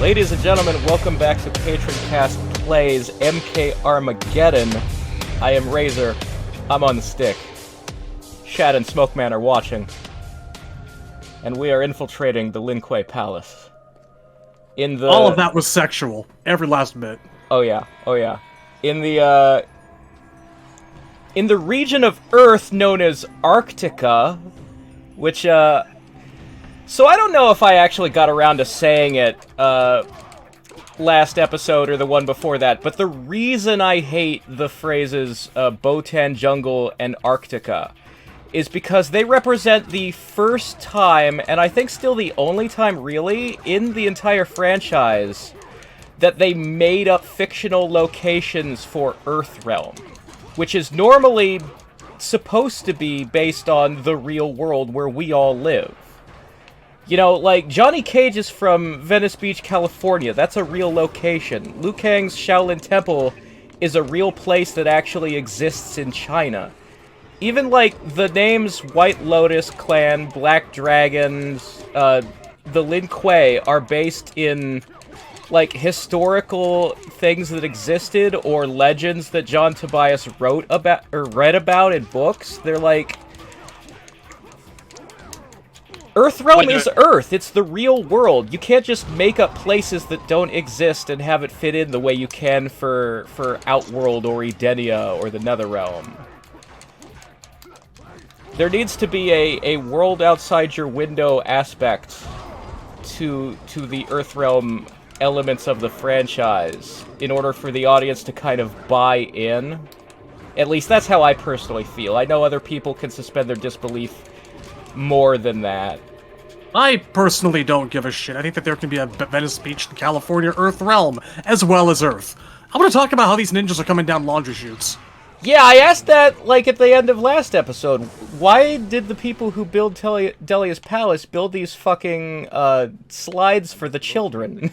Ladies and gentlemen, welcome back to Patronkast Plays MK Armageddon. I am Razor. I'm on the stick. Shad and Smokeman are watching. And we are infiltrating the Lin Kuei Palace. All of that was sexual. Every last bit. Oh yeah, oh yeah. In the region of Earth known as Arctica, which, so I don't know if I actually got around to saying it, last episode or the one before that, but the reason I hate the phrases, Botan Jungle and Arctica is because they represent the first time, and I think still the only time really, in the entire franchise, that they made up fictional locations for Earthrealm, which is normally supposed to be based on the real world where we all live. You know, like, Johnny Cage is from Venice Beach, California. That's a real location. Liu Kang's Shaolin Temple is a real place that actually exists in China. Even, like, the names White Lotus Clan, Black Dragons, the Lin Kuei are based in, like, historical things that existed or legends that John Tobias wrote about, or read about in books. They're like... Earthrealm is Earth. It's the real world. You can't just make up places that don't exist and have it fit in the way you can for Outworld or Edenia or the Netherrealm. There needs to be a world outside your window aspect to the Earthrealm elements of the franchise in order for the audience to kind of buy in. At least that's how I personally feel. I know other people can suspend their disbelief more than that. I personally don't give a shit. I think that there can be a Venice Beach in California Earthrealm, as well as Earth. I want to talk about how these ninjas are coming down laundry chutes. Yeah, I asked that, like, at the end of last episode. Why did the people who build Delia's Palace build these fucking, slides for the children?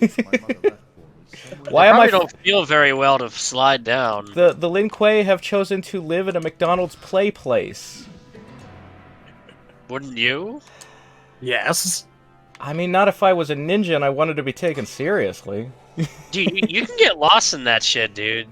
Why am I... don't feel very well to slide down. The Lin Kuei have chosen to live in a McDonald's play place. Wouldn't you? Yes. I mean, not if I was a ninja and I wanted to be taken seriously. Dude, you can get lost in that shit, dude.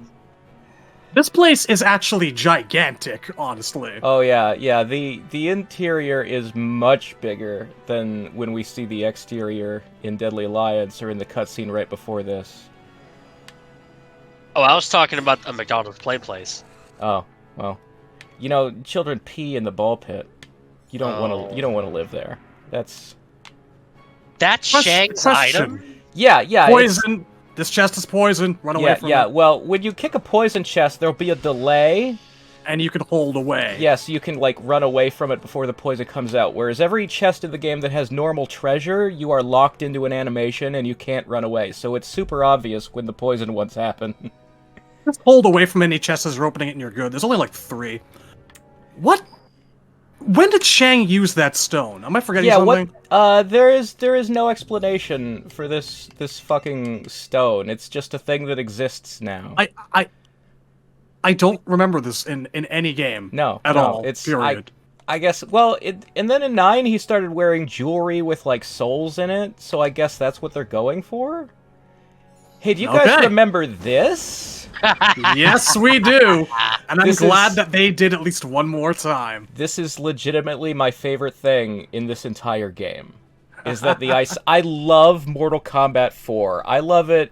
This place is actually gigantic, honestly. Oh yeah, yeah, the interior is much bigger than when we see the exterior in Deadly Alliance or in the cutscene right before this. Oh, I was talking about a McDonald's play place. Oh, well. You know, children pee in the ball pit. You don't want to live there. That's Shang's item? Yeah. Poison. This chest is poison. Run away from it. Yeah, well, when you kick a poison chest, there'll be a delay. And you can hold away. Yes, you can, like, run away from it before the poison comes out. Whereas every chest in the game that has normal treasure, you are locked into an animation and you can't run away. So it's super obvious when the poison ones happen. Just hold away from any chests as you're opening it and you're good. There's only, like, 3. What? When did Shang use that stone? Am I forgetting something? There is no explanation for this fucking stone. It's just a thing that exists now. I don't remember this in any game. No, at all. It's period. I guess. Well, and then in 9 he started wearing jewelry with like souls in it. So I guess that's what they're going for. Hey, do you guys remember this? Yes, we do. And I'm glad that they did at least one more time. This is legitimately my favorite thing in this entire game. Is that the ice... I love Mortal Kombat 4. I love it.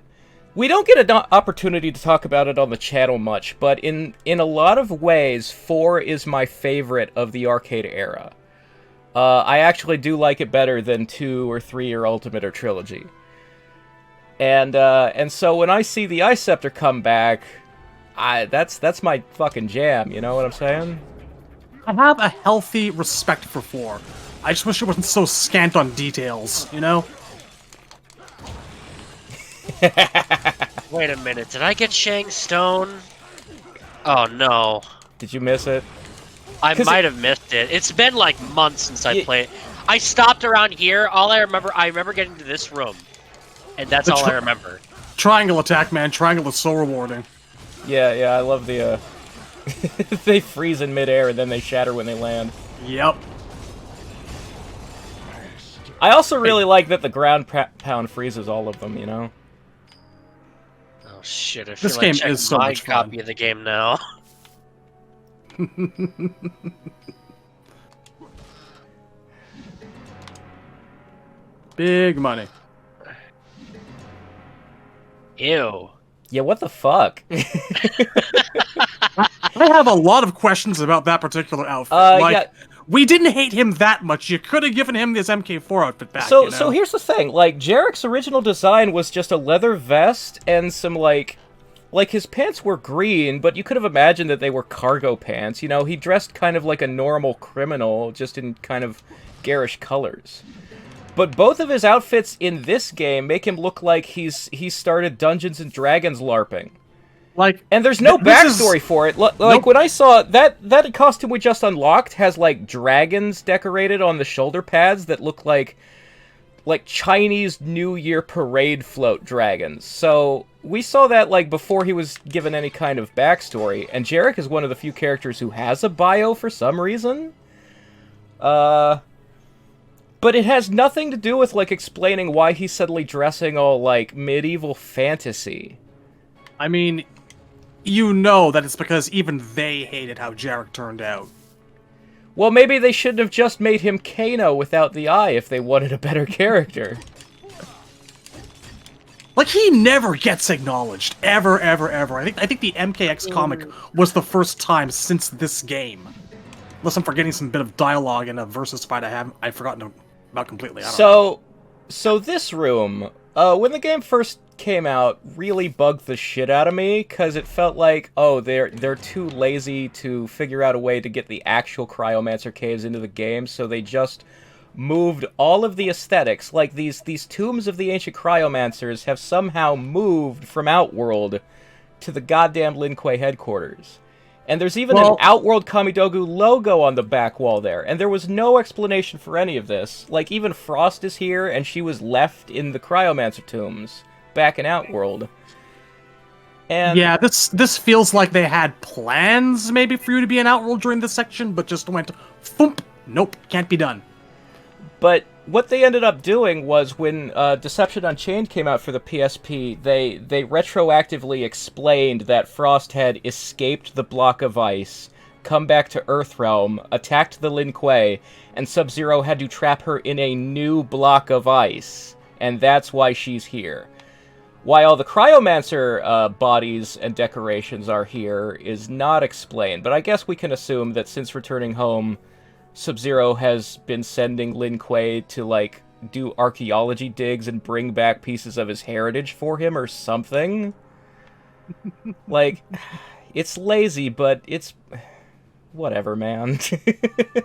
We don't get an opportunity to talk about it on the channel much, but in a lot of ways, 4 is my favorite of the arcade era. I actually do like it better than 2 or 3 or Ultimate or Trilogy. And so when I see the Ice Scepter come back, that's my fucking jam, you know what I'm saying? I have a healthy respect for 4. I just wish it wasn't so scant on details, you know? Wait a minute, did I get Shang's stone? Oh no. Did you miss it? I might have missed it. It's been like months since I played. I stopped around here, I remember getting to this room. And that's all I remember. Triangle attack, man. Triangle is so rewarding. Yeah, I love the, they freeze in midair and then they shatter when they land. Yep. I also really like that the ground pound freezes all of them, you know? Oh shit, I feel This like game checking is so my much fun. copy of the game now. Big money. Ew. Yeah, what the fuck? I have a lot of questions about that particular outfit. Yeah. We didn't hate him that much. You could have given him this MK4 outfit back, So, you know? so here's the thing. Like, Jarek's original design was just a leather vest and some, like, his pants were green, but you could have imagined that they were cargo pants. You know, he dressed kind of like a normal criminal, just in kind of garish colors. But both of his outfits in this game make him look like he started Dungeons and Dragons LARPing. Like, and there's no backstory for it. Like, nope. When I saw that costume we just unlocked has, like, dragons decorated on the shoulder pads that look like Chinese New Year parade float dragons. So we saw that, like, before he was given any kind of backstory. And Jarek is one of the few characters who has a bio for some reason. But it has nothing to do with, like, explaining why he's suddenly dressing all, like, medieval fantasy. I mean, you know that it's because even they hated how Jarek turned out. Well, maybe they shouldn't have just made him Kano without the eye if they wanted a better character. Like, he never gets acknowledged. Ever, ever, ever. I think the MKX comic was the first time since this game. Unless I'm forgetting some bit of dialogue in a versus fight I've forgotten about completely. I don't know. So this room, when the game first came out, really bugged the shit out of me, because it felt like, oh, they're too lazy to figure out a way to get the actual Cryomancer caves into the game, so they just moved all of the aesthetics. Like, these tombs of the ancient Cryomancers have somehow moved from Outworld to the goddamn Lin Kuei headquarters. And there's even an Outworld Kamidogu logo on the back wall there, and there was no explanation for any of this. Like, even Frost is here, and she was left in the Cryomancer tombs back in Outworld. And yeah, this feels like they had plans maybe for you to be in Outworld during this section, but just went, thump, nope, can't be done. But what they ended up doing was when Deception Unchained came out for the PSP, they retroactively explained that Frost had escaped the block of ice, come back to Earthrealm, attacked the Lin Kuei, and Sub-Zero had to trap her in a new block of ice. And that's why she's here. Why all the Cryomancer bodies and decorations are here is not explained, but I guess we can assume that since returning home, Sub-Zero has been sending Lin Kuei to, like, do archaeology digs and bring back pieces of his heritage for him or something. Like, it's lazy, but it's... whatever, man.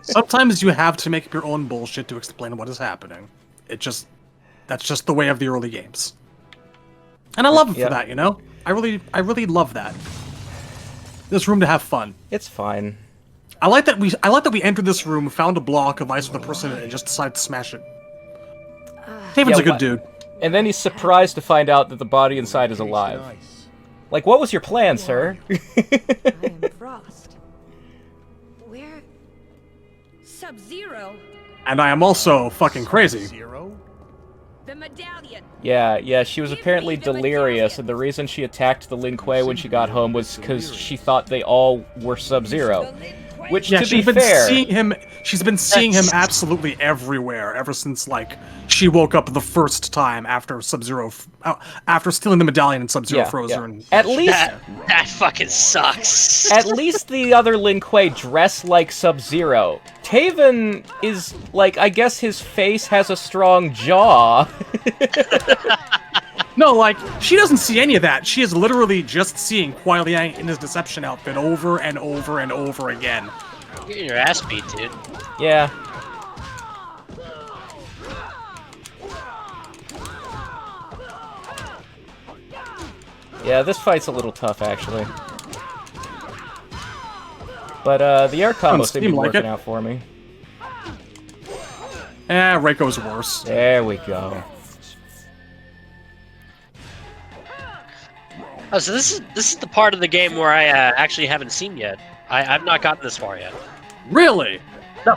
Sometimes you have to make up your own bullshit to explain what is happening. That's just the way of the early games. And I love it for that, you know? I really love that. There's room to have fun. It's fine. I like that we entered this room, found a block of ice with a person in it, and just decided to smash it. Haven's a good dude. And then he's surprised to find out that the body inside is alive. Like, what was your plan, sir? I am Frost. Where? Sub-Zero? And I am also fucking crazy. The medallion. Yeah, she was apparently delirious, and the reason she attacked the Lin Kuei when she got home was because she thought they all were Sub-Zero. Which, yeah, to be fair... she's been seeing him absolutely everywhere ever since, like, she woke up the first time after Sub-Zero... after stealing the medallion and Sub-Zero froze her. And at least... That fucking sucks. At least the other Lin Kuei dress like Sub-Zero. Taven is, like, I guess his face has a strong jaw. No, like, she doesn't see any of that. She is literally just seeing Kuai Liang in his deception outfit over and over and over again. You're getting your ass beat, dude. Yeah. Yeah, this fight's a little tough, actually. But, the air combo seemed to be working out for me. Reiko's worse. There we go. Oh, so this is the part of the game where I actually haven't seen yet. I've not gotten this far yet. Really? No.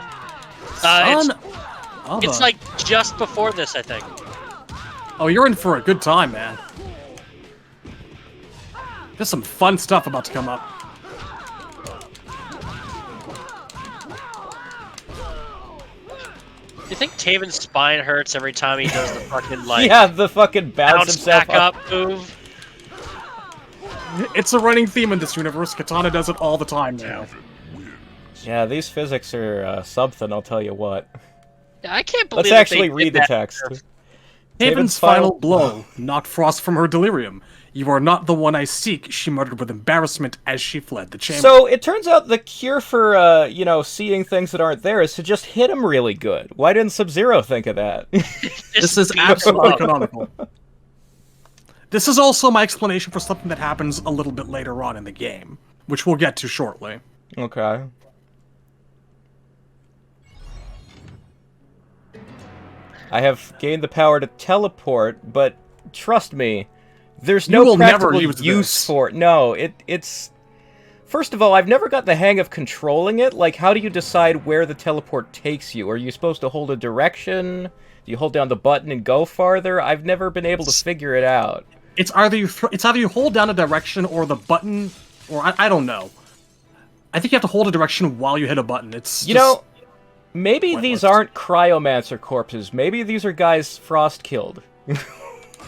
It's like just before this, I think. Oh, you're in for a good time, man. There's some fun stuff about to come up. Do you think Taven's spine hurts every time he does the fucking, like... Yeah, the fucking bounce himself back up move? It's a running theme in this universe. Katana does it all the time now. Yeah, these physics are something, I'll tell you what. I can't believe Let's actually read the text. Taven's final blow knocked Frost from her delirium. You are not the one I seek, she muttered with embarrassment as she fled the chamber. So, it turns out the cure for, you know, seeing things that aren't there is to just hit him really good. Why didn't Sub-Zero think of that? This is absolutely canonical. This is also my explanation for something that happens a little bit later on in the game, which we'll get to shortly. Okay. I have gained the power to teleport, but trust me, there's no practical use for it. No, it's... First of all, I've never got the hang of controlling it. Like, how do you decide where the teleport takes you? Are you supposed to hold a direction? Do you hold down the button and go farther? I've never been able to figure it out. It's either you hold down a direction or the button, or I don't know. I think you have to hold a direction while you hit a button. It's you know, maybe these aren't Cryomancer corpses. Maybe these are guys Frost killed.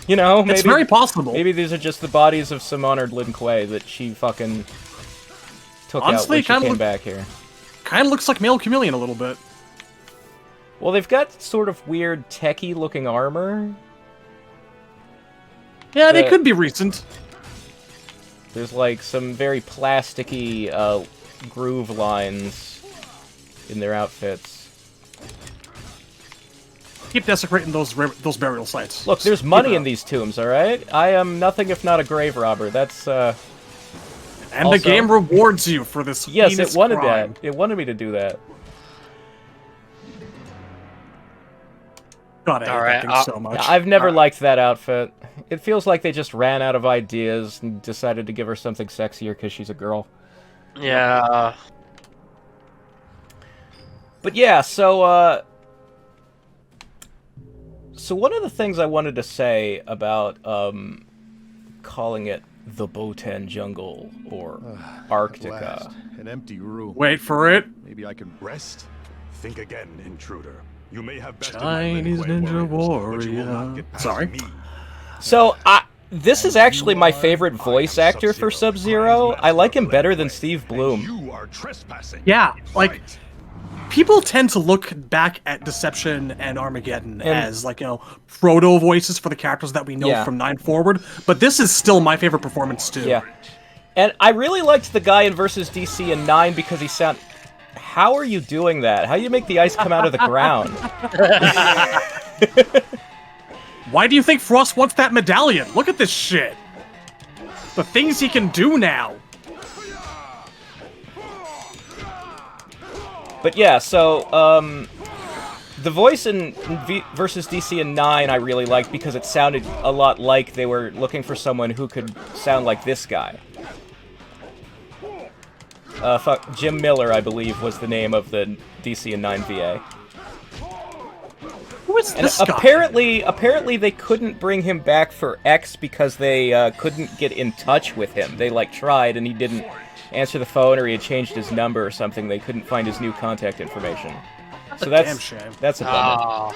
You know, maybe, it's very possible. Maybe these are just the bodies of some honored Lin Kuei that she fucking took out when she came back here. Kind of looks like male chameleon a little bit. Well, they've got sort of weird techie-looking armor. Yeah, they could be recent. There's like some very plasticky groove lines in their outfits. Keep desecrating those burial sites. Look, there's money in these tombs, alright? I am nothing if not a grave robber. That's, And also, the game rewards you for this yes, it wanted crime. that. It wanted me to do that. God, I hate that thing so much. I've never liked that outfit. It feels like they just ran out of ideas and decided to give her something sexier because she's a girl. Yeah. But yeah, so one of the things I wanted to say about calling it the Botan Jungle or Arctica. Last, an empty room. Wait for it. Maybe I can rest. Think again, intruder. You may have Chinese Ninja Warrior. Sorry. So this is actually my favorite voice actor for Sub-Zero. I like him better than Steve Blum. You are trespassing. Yeah, like people tend to look back at Deception and Armageddon as, like, you know, proto voices for the characters that we know from 9 forward, but this is still my favorite performance too. Yeah. And I really liked the guy in Versus DC in 9 because he sound... How are you doing that? How do you make the ice come out of the ground? Why do you think Frost wants that medallion? Look at this shit. The things he can do now. But yeah, so, the voice in Versus DC in 9 I really liked because it sounded a lot like they were looking for someone who could sound like this guy. Jim Miller, I believe, was the name of the DC in 9 VA. Who is this guy? Apparently they couldn't bring him back for X because they couldn't get in touch with him. They, like, tried and he didn't answer the phone or he had changed his number or something. They couldn't find his new contact information. So that's a bummer.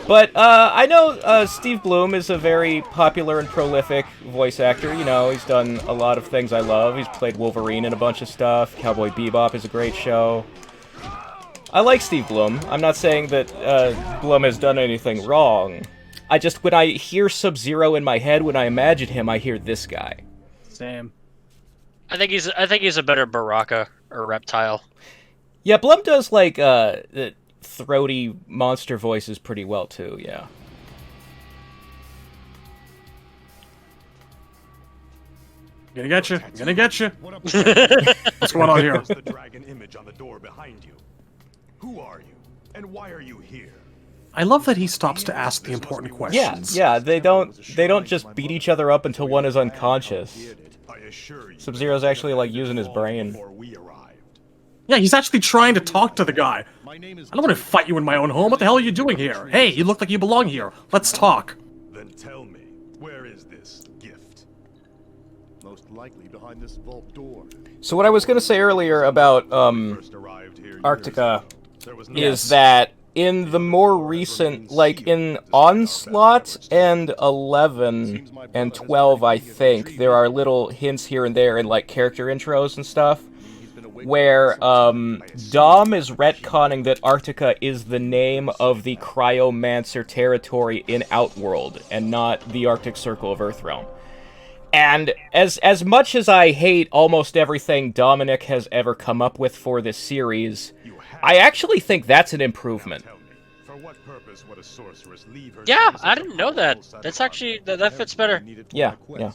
But I know Steve Blum is a very popular and prolific voice actor. You know, he's done a lot of things I love. He's played Wolverine in a bunch of stuff. Cowboy Bebop is a great show. I like Steve Blum. I'm not saying that Blum has done anything wrong. I just, when I hear Sub-Zero in my head, when I imagine him, I hear this guy. Same. I think he's a better Baraka or Reptile. Yeah, Blum does, like, the throaty monster voices pretty well, too, yeah. Gonna get you. Gonna get you. What's going on here? The dragon image on the door behind you. Who are you? And why are you here? I love that he stops to ask the important questions. Yeah, they don't just beat each other up until one is unconscious. Sub-Zero's actually, like, using his brain. Yeah, he's actually trying to talk to the guy. I don't want to fight you in my own home. What the hell are you doing here? Hey, you look like you belong here. Let's talk. Then tell me, where is this gift? Most likely behind this vault door. So what I was going to say earlier about First arrived here Arctica there was no is that in the more recent, like in Onslaught and 11 and 12, I think, there are little hints here and there in like character intros and stuff, where Dom is retconning that Arctica is the name of the Cryomancer territory in Outworld, and not the Arctic Circle of Earthrealm. And as much as I hate almost everything Dominic has ever come up with for this series, I actually think that's an improvement. Tell me, for what purpose would a sorceress leave her Yeah, service I of didn't know that. That's actually that fits better. Yeah, yeah.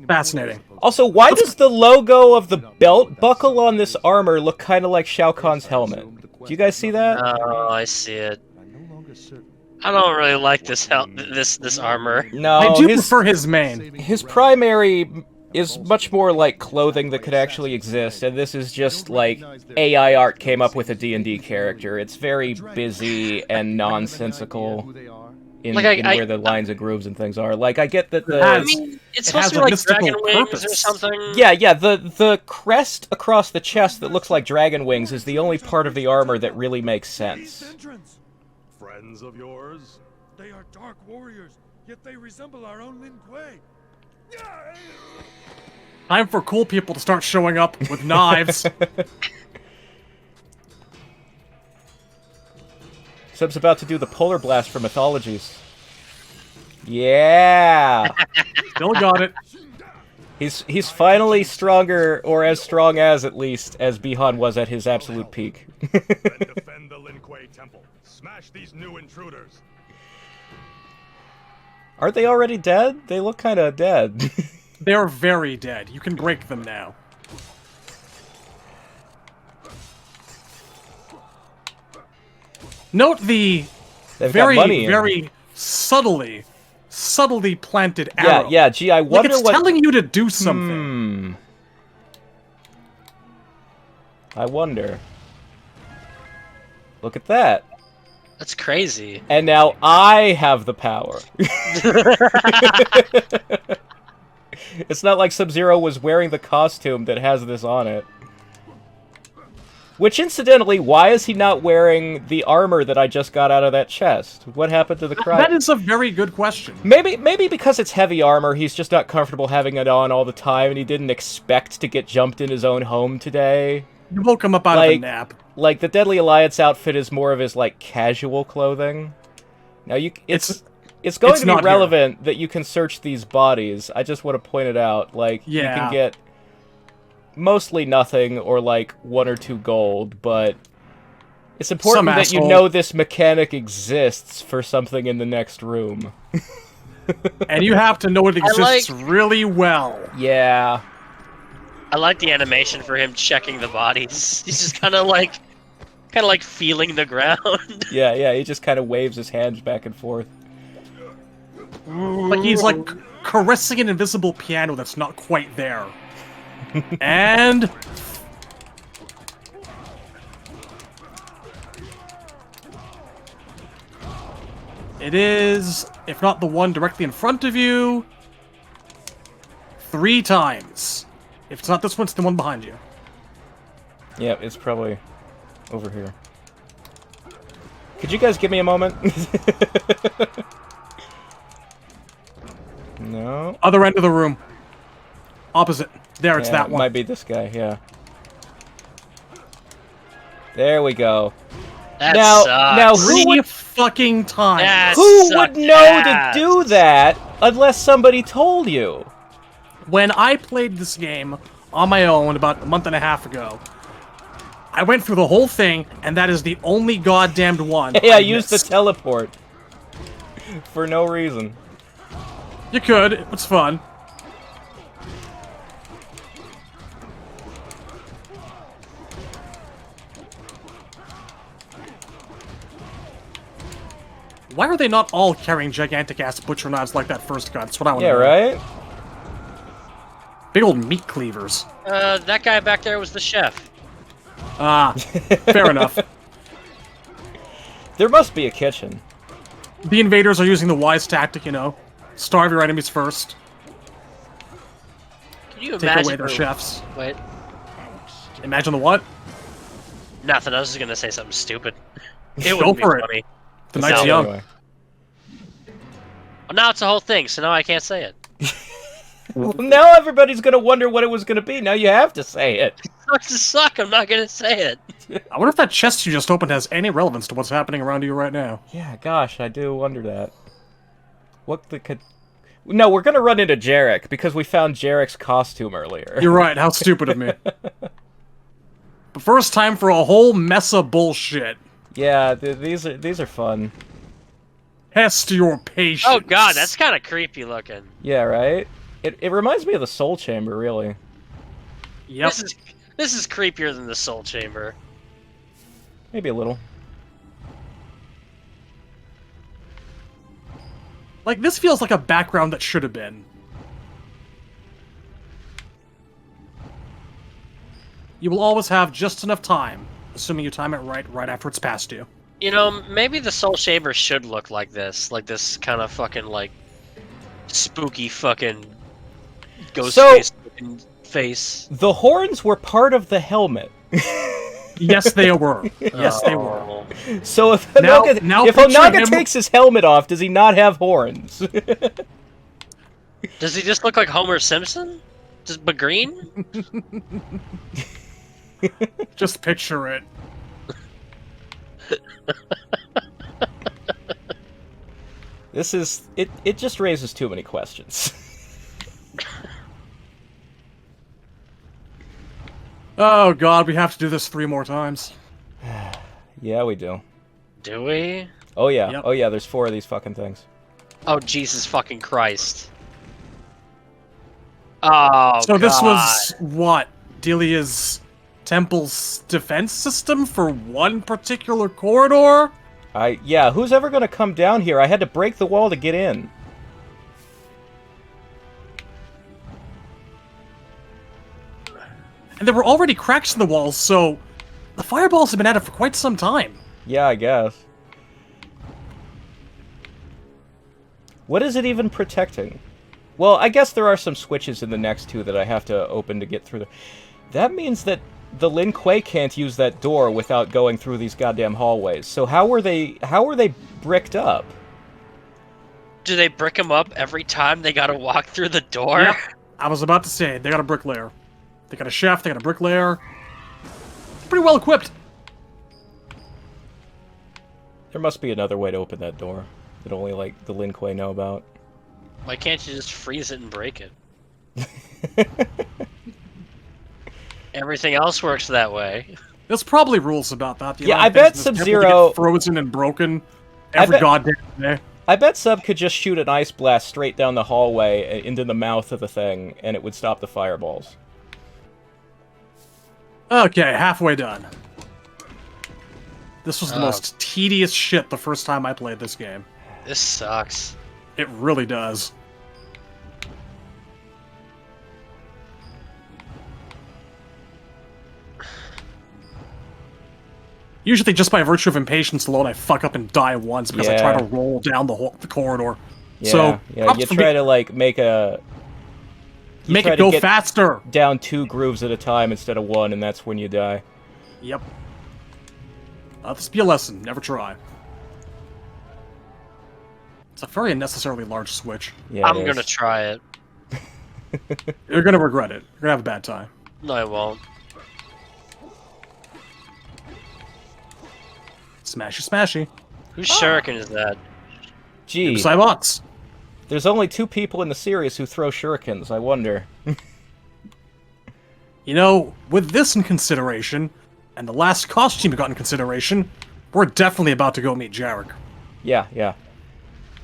Fascinating. Also, why does the logo of the belt buckle on this armor look kind of like Shao Kahn's helmet? Do you guys see that? Oh, I see it. I don't really like this this armor. No, I do prefer his mane. his primary is much more like clothing that could actually exist, and this is just like AI art came up with a D&D character. It's very busy and nonsensical in where the lines and grooves and things are. Like, I get that the... I mean, it's supposed to be like dragon wings or something. Yeah, the crest across the chest that looks like dragon wings is the only part of the armor that really makes sense. friends of yours? They are dark warriors, yet they resemble our own Lin Kuei. Time for cool people to start showing up with knives. Seb's about to do the polar blast for mythologies. Yeah! Still got it. He's finally stronger, or as strong as, at least, as Bihan was at his absolute peak. Then defend the Lin Kuei temple. Smash these new intruders. Aren't they already dead? They look kind of dead. They're very dead. You can break them now. Note the They've got money very subtly planted arrow. Yeah, gee, I wonder like it's what... telling you to do something. I wonder. Look at that. That's crazy. And now I have the power. It's not like Sub-Zero was wearing the costume that has this on it. Which, incidentally, why is he not wearing the armor that I just got out of that chest? What happened to the cryo? That is a very good question. Maybe because it's heavy armor, he's just not comfortable having it on all the time, and he didn't expect to get jumped in his own home today. You woke him up out of a nap. Like, the Deadly Alliance outfit is more of his, like, casual clothing. Now, it's going to be relevant that you can search these bodies. I just want to point it out. Like, you can get mostly nothing or, like, 1 or 2 gold, but it's important that you know this mechanic exists for something in the next room. And you have to know it exists really well. Yeah. I like the animation for him checking the bodies. He's just kind of like feeling the ground. Yeah, he just kind of waves his hands back and forth. Like he's like caressing an invisible piano that's not quite there. And it is, if not the one directly in front of you, 3 times. If it's not this one, it's the one behind you. Yeah, it's probably over here. Could you guys give me a moment? No. Other end of the room. Opposite. There, it's that one. Might be this guy, yeah. There we go. That now sucks. who would fucking times? Who would know to do that unless somebody told you? When I played this game on my own about a month and a half ago, I went through the whole thing, and that is the only goddamned one. Hey, I used the teleport. For no reason. You could. It was fun. Why are they not all carrying gigantic-ass butcher knives like that first guy? That's what I want to know. Yeah, right? Big old meat cleavers. That guy back there was the chef. Fair enough. There must be a kitchen. The invaders are using the wise tactic, you know. Starve your enemies first. Can you Take imagine? away their chefs. Wait, Imagine the what? nothing. I was just gonna say something stupid. It Go wouldn't be for it. funny. The night's No. young. Anyway. Well, now it's a whole thing, so now I can't say it. Well, now everybody's gonna wonder what it was gonna be. Now you have to say it. Sucks to suck. I'm not gonna say it. I wonder if that chest you just opened has any relevance to what's happening around you right now. Yeah, gosh, I do wonder that. What the could... No, we're gonna run into Jarek, because we found Jarek's costume earlier. You're right, how stupid of me. But first, time for a whole mess of bullshit. Yeah, these are fun. Test your patience. Oh god, that's kind of creepy looking. Yeah, right? It reminds me of the Soul Chamber, really. Yep. This is creepier than the Soul Chamber. Maybe a little. Like, this feels like a background that should have been. You will always have just enough time, assuming you time it right after it's past you. You know, maybe the Soul Chamber should look like this kind of fucking like spooky fucking ghost face looking face. The horns were part of the helmet. Yes, they were. Yes, they were. Oh. So if Now Onaga picture him- takes his helmet off, does he not have horns? Does he just look like Homer Simpson? Just but green? Just picture it. This is... It just raises too many questions. Oh god, we have to do this 3 more times. Yeah, we do. Do we? Oh yeah, Yep. oh yeah, there's 4 of these fucking things. Oh Jesus fucking Christ. Oh So this God. was, what, Delia's temple's defense system for one particular corridor? Yeah, who's ever gonna come down here? I had to break the wall to get in. And there were already cracks in the walls, so the fireballs have been at it for quite some time. Yeah, I guess. What is it even protecting? Well, I guess there are some switches in the next 2 that I have to open to get through the... That means that the Lin Kuei can't use that door without going through these goddamn hallways. So how were they bricked up? Do they brick him up every time they gotta walk through the door? Yep. I was about to say, they got a bricklayer. They got a chef, they got a bricklayer. Pretty well equipped. There must be another way to open that door that only, like, the Lin Kuei know about. Why can't you just freeze it and break it? Everything else works that way. There's probably rules about that. Yeah, I bet Sub-Zero... frozen and broken every goddamn day. I bet Sub could just shoot an ice blast straight down the hallway into the mouth of the thing, and it would stop the fireballs. Okay, halfway done. This was the most tedious shit the first time I played this game. This sucks. It really does. Usually just by virtue of impatience alone, I fuck up and die once because I try to roll down the corridor. Yeah, So, yeah, you try to, like, make it go faster. Down 2 grooves at a time instead of 1, and that's when you die. Yep. This be a lesson. Never try. It's a very unnecessarily large switch. Yeah, I'm gonna try it. You're gonna regret it. You're gonna have a bad time. No, I won't. Smashy, smashy. Whose shuriken is that? Gee, Saibot's. there's only 2 people in the series who throw shurikens, I wonder. You know, with this in consideration, and the last costume you got in consideration, we're definitely about to go meet Jarek. Yeah, yeah.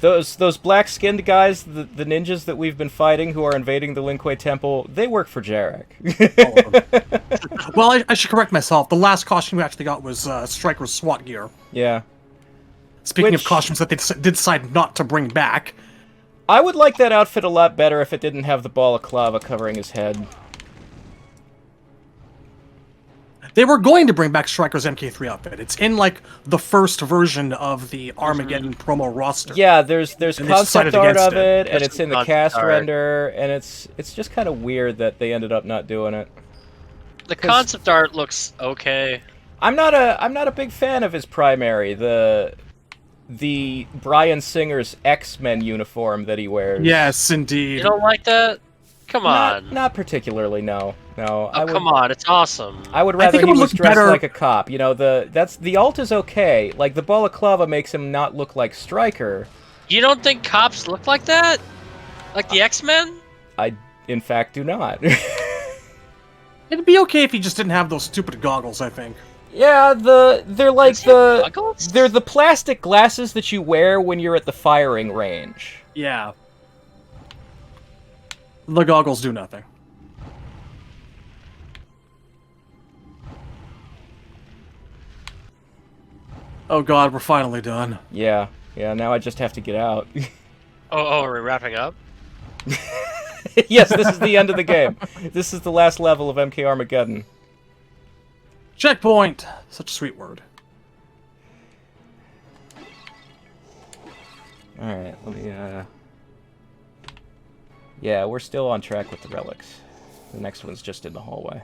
Those black-skinned guys, the ninjas that we've been fighting who are invading the Lin Kuei Temple, they work for Jarek. Well, I should correct myself. The last costume we actually got was Striker's SWAT gear. Yeah. Speaking of costumes that they did decide not to bring back. I would like that outfit a lot better if it didn't have the balaclava covering his head. They were going to bring back Stryker's MK3 outfit. It's in like the first version of the Armageddon promo roster. Yeah, there's And they concept decided art against of it, and There's it's in the concept cast art. render, and it's just kind of weird that they ended up not doing it. The concept art looks okay. I'm not a big fan of his primary, the Bryan Singer's X-Men uniform that he wears. Yes, indeed. You don't like that? Come on. Not particularly, no. No. Oh, come on, it's awesome. I would I rather think it he would was look dressed better- like a cop. You know, the alt is okay. Like the balaclava makes him not look like Stryker. You don't think cops look like that? Like the X-Men? I, in fact, do not. It'd be okay if he just didn't have those stupid goggles, I think. Yeah, they're like Is he goggles? they're the plastic glasses that you wear when you're at the firing range. Yeah. The goggles do nothing. Oh god, we're finally done. Yeah, now I just have to get out. Oh, are we wrapping up? Yes, this is the end of the game. This is the last level of MK Armageddon. Checkpoint! Such a sweet word. Alright, let me, Yeah, we're still on track with the relics. The next one's just in the hallway.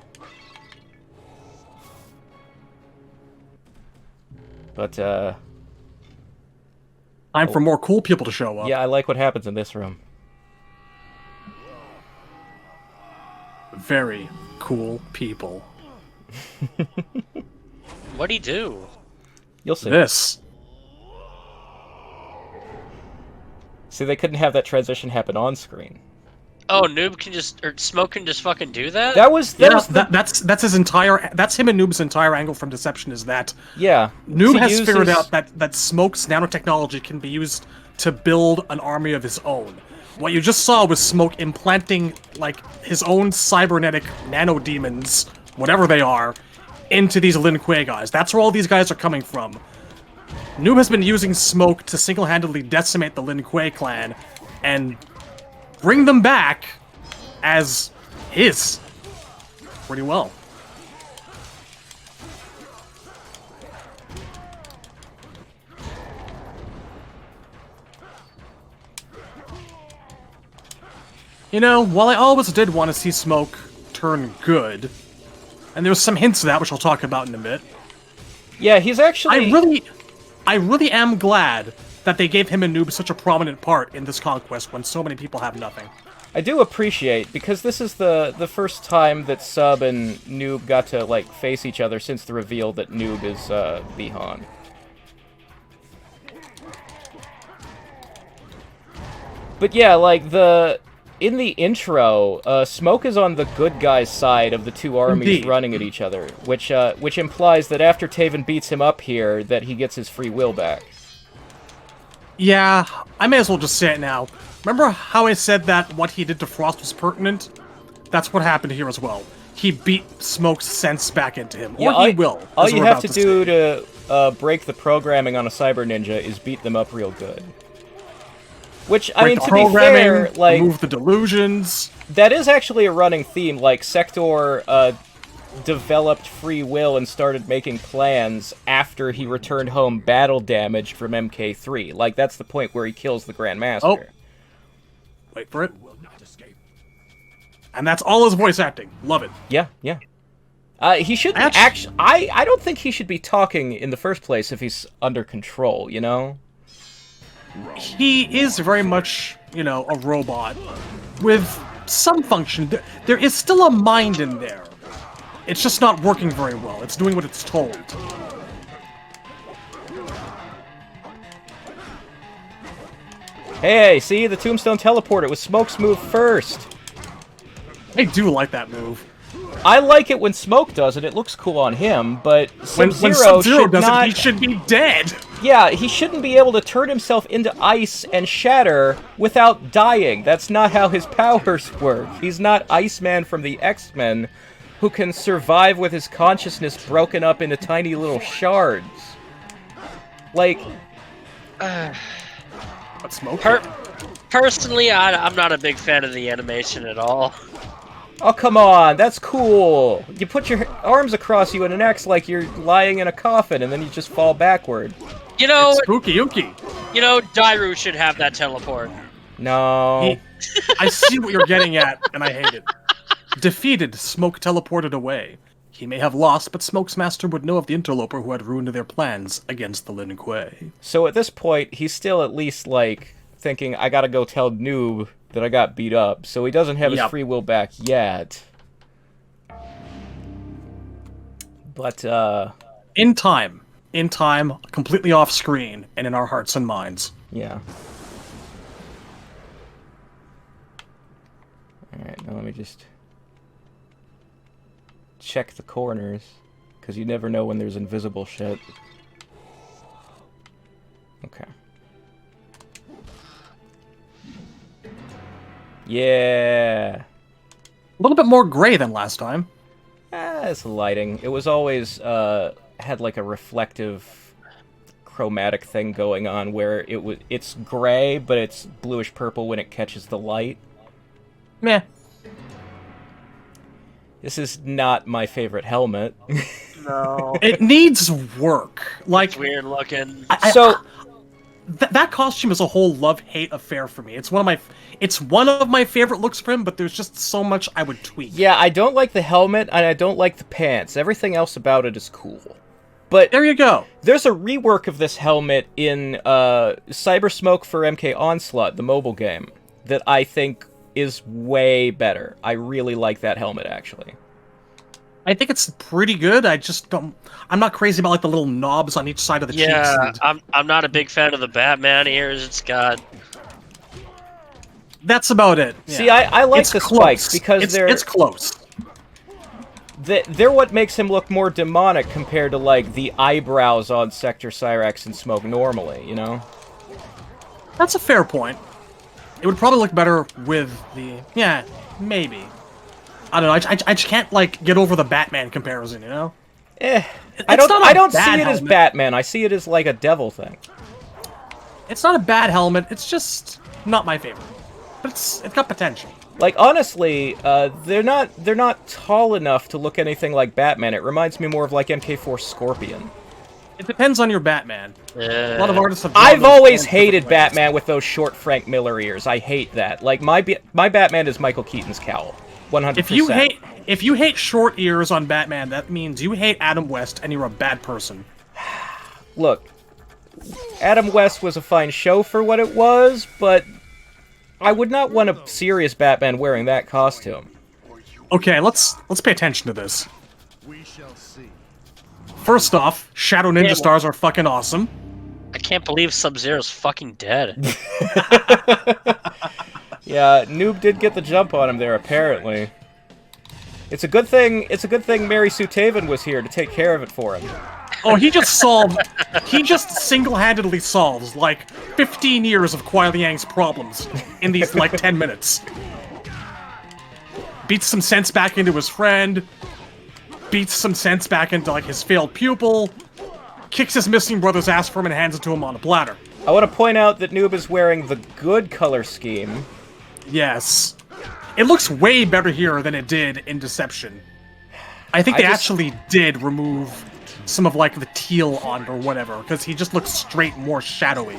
But, Time for more cool people to show up. yeah, I like what happens in this room. Very cool people. What'd he do? You'll see. This. See, they couldn't have that transition happen on screen. Oh, Noob can just, or Smoke can just fucking do that? That was the... That's his entire. That's him and Noob's entire angle from Deception. Is that Yeah. Noob To has use figured his- out that Smoke's nanotechnology can be used to build an army of his own. What you just saw was Smoke implanting like his own cybernetic nano demons, whatever they are, into these Lin Kuei guys. That's where all these guys are coming from. Noob has been using Smoke to single-handedly decimate the Lin Kuei clan and bring them back as his. Pretty well. You know, while I always did want to see Smoke turn good, and there's some hints of that which I'll talk about in a bit, Yeah, he's actually... I really am glad that they gave him and Noob such a prominent part in this conquest when so many people have nothing. I do appreciate, because this is the first time that Sub and Noob got to, like, face each other since the reveal that Noob is, Bihan. But yeah, like, in the intro, Smoke is on the good guy's side of the two armies Indeed. running at each other, which implies that after Taven beats him up here, that he gets his free will back. Yeah, I may as well just say it now. Remember how I said that what he did to Frost was pertinent? That's what happened here as well. He beat Smoke's sense back into him. Or he will. All as you we're have about to do to break the programming on a Cyber Ninja is beat them up real good. Which, I mean, Break the to be programming, fair, like, remove the delusions. that is actually a running theme. Like, Sector developed free will and started making plans after he returned home battle damaged from MK3. Like, that's the point where he kills the Grandmaster. Oh. Wait for it. And that's all his voice acting. Love it. Yeah, yeah. He should Actu- actually... I don't think he should be talking in the first place if he's under control, you know? He is very much, you know, a robot with some function. There is still a mind in there. It's just not working very well. It's doing what it's told. Hey, see? The Tombstone Teleport. It was Smoke's move first. I do like that move. I like it when Smoke does it. It looks cool on him, but When Sub-Zero Sub-Zero should does not... it, he should be dead. Yeah, he shouldn't be able to turn himself into ice and shatter without dying. That's not how his powers work. He's not Iceman from the X-Men, who can survive with his consciousness broken up into tiny little shards. Like... But Smoke. Personally, I'm not a big fan of the animation at all. Oh, come on, that's cool. You put your arms across you in an X like you're lying in a coffin, and then you just fall backward. You know, It's spooky ooky. you know, Dairu should have that teleport. No. I see what you're getting at, and I hate it. Defeated, Smoke teleported away. He may have lost, but Smoke's master would know of the interloper who had ruined their plans against the Lin Kuei. So at this point, he's still at least, like, thinking, I gotta go tell Noob that I got beat up, so he doesn't have his free will back yet. But, In time, completely off screen, and in our hearts and minds. yeah. Alright, now let me just check the corners, because you never know when there's invisible shit. Okay. Yeah! A little bit more gray than last time. It's lighting. It was always, had like a reflective chromatic thing going on where it's gray, but it's bluish-purple when it catches the light. Meh. This is not my favorite helmet. No. It needs work. Like, It's weird looking. that costume is a whole love-hate affair for me. It's one of my favorite looks for him, but there's just so much I would tweak. Yeah, I don't like the helmet, and I don't like the pants. Everything else about it is cool. But There you go. there's a rework of this helmet in Cyber Smoke for MK Onslaught, the mobile game, that I think is way better. I really like that helmet, actually. I think it's pretty good. I just don't. I'm not crazy about like the little knobs on each side of the cheeks. Yeah, And I'm not a big fan of the Batman ears. It's got. that's about it. See, Yeah. I like It's the close. spikes because it's close. they're what makes him look more demonic compared to, like, the eyebrows on Sector Cyrax and Smoke normally, you know? That's a fair point. It would probably look better with the maybe. I don't know. I just can't like get over the Batman comparison. You know. I It's not a don't see bad it as helmet. Batman. I see it as like a devil thing. It's not a bad helmet. It's just not my favorite. But it's got potential. Like, honestly, they're not tall enough to look anything like Batman. It reminds me more of like MK4 Scorpion. It depends on your Batman. A lot of artists have. drawn I've those always different hated ways. Batman with those short Frank Miller ears. I hate that. Like, my Batman is Michael Keaton's cowl. 100%. If you hate short ears on Batman, that means you hate Adam West and you're a bad person. Look, Adam West was a fine show for what it was, but I would not want a serious Batman wearing that costume. Okay, let's pay attention to this. We shall see. First off, Shadow Ninja Stars are fucking awesome. I can't believe Sub-Zero's fucking dead. Yeah, Noob did get the jump on him there, apparently. It's a good thing Mary Sue Taven was here to take care of it for him. Oh, he just single-handedly solves, like, 15 years of Kuai Liang's problems in these, like, 10 minutes. Beats some sense back into his friend, beats some sense back into, like, his failed pupil, kicks his missing brother's ass for him and hands it to him on a platter. I want to point out that Noob is wearing the good color scheme. Yes. It looks way better here than it did in Deception. I think they actually did remove some of, like, the teal on or whatever, because he just looks straight more shadowy.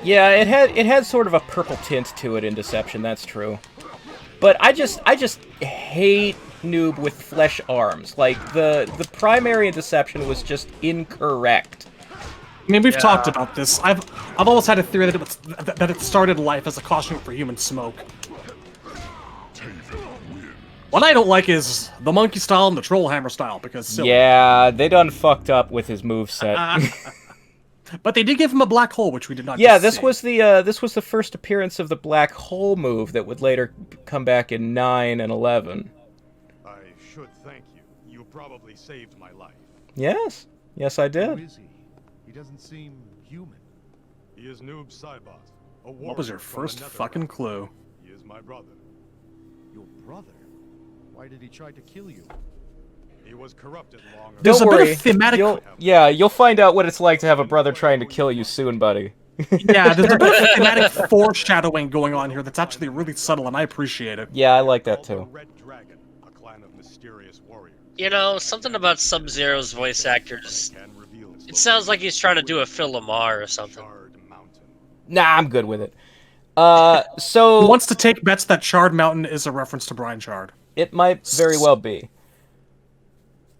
Yeah, it had sort of a purple tint to it in Deception, that's true. But I just hate Noob with flesh arms. Like, the primary in Deception was just incorrect. I mean, we've talked about this. I've always had a theory that it started life as a costume for human smoke. What I don't like is the monkey style and the troll hammer style, because silly. Yeah, they done fucked up with his moveset. But they did give him a black hole, which we did not. Yeah, just this see. was the first appearance of the black hole move that would later come back in 9 and 11. I should thank you. You probably saved my life. Yes, yes, I Who did. is he? He doesn't seem human. He is Noob Saibot, a warrior What was your from the first Netherkast. fucking clue? He is my brother. Your brother? Why did he try to kill you? He was corrupted long ago. There's Don't a bit worry. of thematic. You'll find out what it's like to have a brother trying to kill you soon, buddy. Yeah, there's a bit of thematic foreshadowing going on here that's actually really subtle, and I appreciate it. Yeah, I like that The too. Red Dragon, a clan of mysterious warriors. You know, something about Sub-Zero's voice actors. Can reveal its It sounds like he's trying to do a Phil Lamar or something. Shard Mountain. Nah, I'm good with it. Who So wants to take bets that Chard Mountain is a reference to Brian Chard? it might very well be.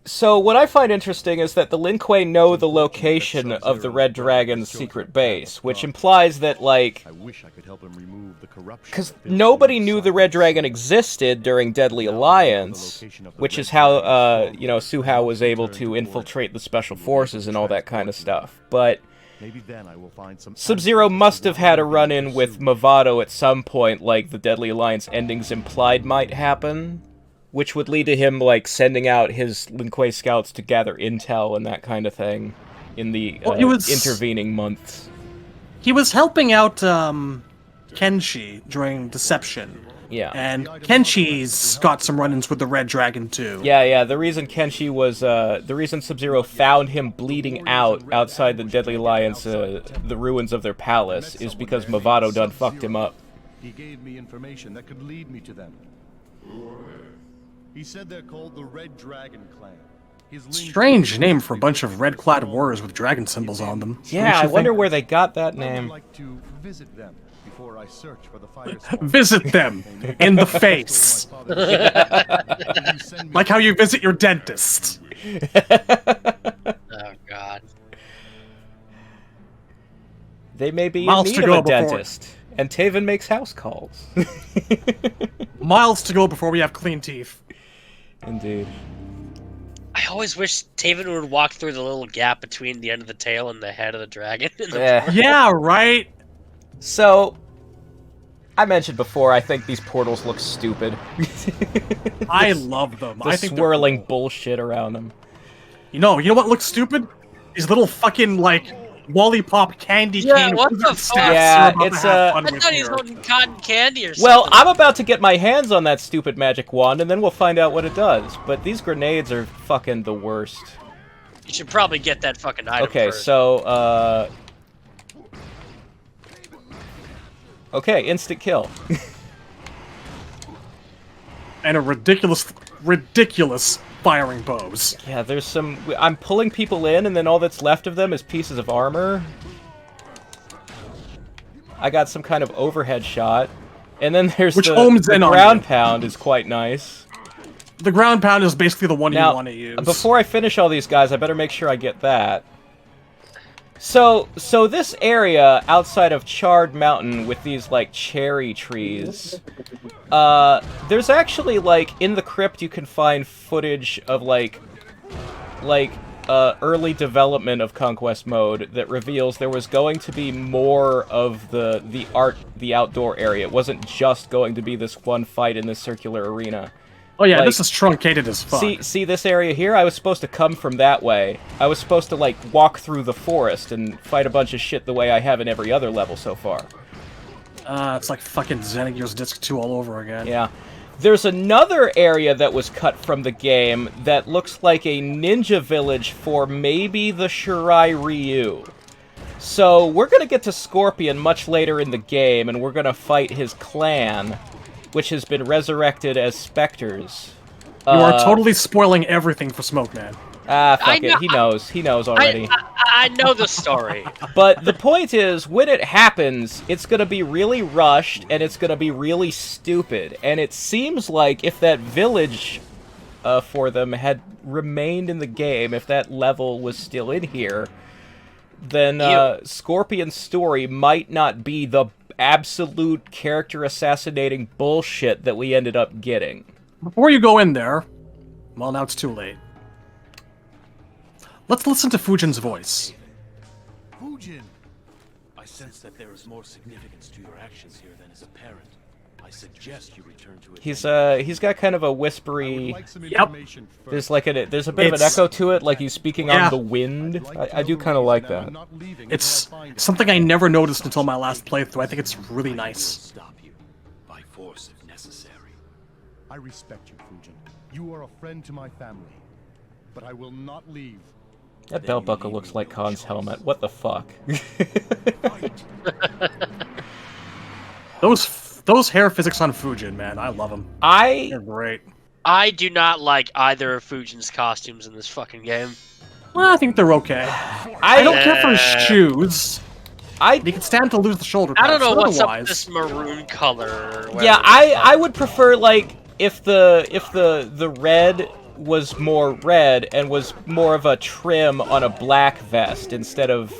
So what I find interesting is that the Lin Kuei know the location of the Red Dragon's secret base, which implies that, like, I wish I could help him remove the corruption. because that fills nobody the knew the inside Red of Dragon city. existed during Deadly Alliance, which is how, you know, Hsu Hao was able to infiltrate the Special Forces and all that kind of stuff. But Maybe then I will find some Sub-Zero answers must to have why had a they run-in with pursued me. Mavado at some point, like the Deadly Alliance endings implied might happen, which would lead to him, like, sending out his Lin Kuei scouts to gather intel and that kind of thing in the Well, he was- intervening months. He was helping out Kenshi during Deception, Yeah. and Kenshi's got some run-ins with the Red Dragon too. Yeah, the reason Kenshi was, the reason Sub-Zero found him bleeding out outside the Deadly Alliance, the ruins of their palace, is because Mavado done fucked him up. He gave me information that could lead me to them. He said they're called the Red Dragon Clan. His Lin Strange Kuei name for a is bunch of red-clad warriors with dragon symbols on them. Yeah, Makes I you wonder think- where they got that I would name. like to visit them before I search for the fire. Visit them in the face, like how you visit your dentist. Oh god. They may be in Miles need to of go a before- dentist, and Taven makes house calls. Miles to go before we have clean teeth. Indeed. I always wish Taven would walk through the little gap between the end of the tail and the head of the dragon. in the Eh. Yeah, right. So, I mentioned before, I think these portals look stupid. I love them. The I think they're swirling cool. bullshit around them. You know what looks stupid? These little fucking like lollipop candy Yeah, cane what the wizard fuck? staffs Yeah, you're about to it's, have fun I with thought he was here. holding cotton candy or something. Well, I'm about to get my hands on that stupid magic wand, and then we'll find out what it does. But these grenades are fucking the worst. You should probably get that fucking item Okay, first. so, okay, instant kill. And a ridiculous firing bows. Yeah, there's some... I'm pulling people in, and then all that's left of them is pieces of armor. I got some kind of overhead shot. And then there's Which the homes in on ground you. pound is quite nice. The ground pound is basically the one you Now, want to use. before I finish all these guys, I better make sure I get that. So this area outside of Charred Mountain with these, like, cherry trees, there's actually, like, in the crypt you can find footage of, like, early development of Conquest mode that reveals there was going to be more of the outdoor area. It wasn't just going to be this one fight in this circular arena. oh yeah, like- this is truncated as fuck. See this area here? I was supposed to come from that way. I was supposed to, like, walk through the forest and fight a bunch of shit the way I have in every other level so far. It's like fucking Xenogears Disc 2 all over again. Yeah. There's another area that was cut from the game that looks like a ninja village for maybe the Shirai Ryu. So, we're gonna get to Scorpion much later in the game, and we're gonna fight his clan, which has been resurrected as specters. You are totally spoiling everything for Smoke Man. Ah, fuck I it. know- He knows. He knows already. I know the story. But the point is, when it happens, it's gonna be really rushed, and it's gonna be really stupid. And it seems like if that village for them had remained in the game, if that level was still in here, then Scorpion's story might not be the absolute character assassinating bullshit that we ended up getting. Before you go in there, well, now it's too late. Let's listen to Fujin's voice. Fujin! I sense that there is more significance to your actions here than is apparent. I suggest you return to it. He's got kind of a I would whispery. like some Yep. information first. There's like there's a bit of an It's- echo to it, like he's speaking Yeah. on the wind. I'd like to I know do the kind of reason like that I'm that. not leaving It's until I find it. something I never noticed until my last playthrough. I think it's really I will nice. stop you by force if necessary. I respect you, Fujin. You are a friend to my family. But I will not leave That belt buckle looks like Khan's helmet. What the fuck? Those hair physics on Fujin, man, I love them. They're great. I do not like either of Fujin's costumes in this fucking game. Well, I think they're okay. I don't care for his shoes. He can stand to lose the shoulder pads. I don't know what's up otherwise... with this maroon color. Yeah, I would prefer, like, if the red was more red and was more of a trim on a black vest instead of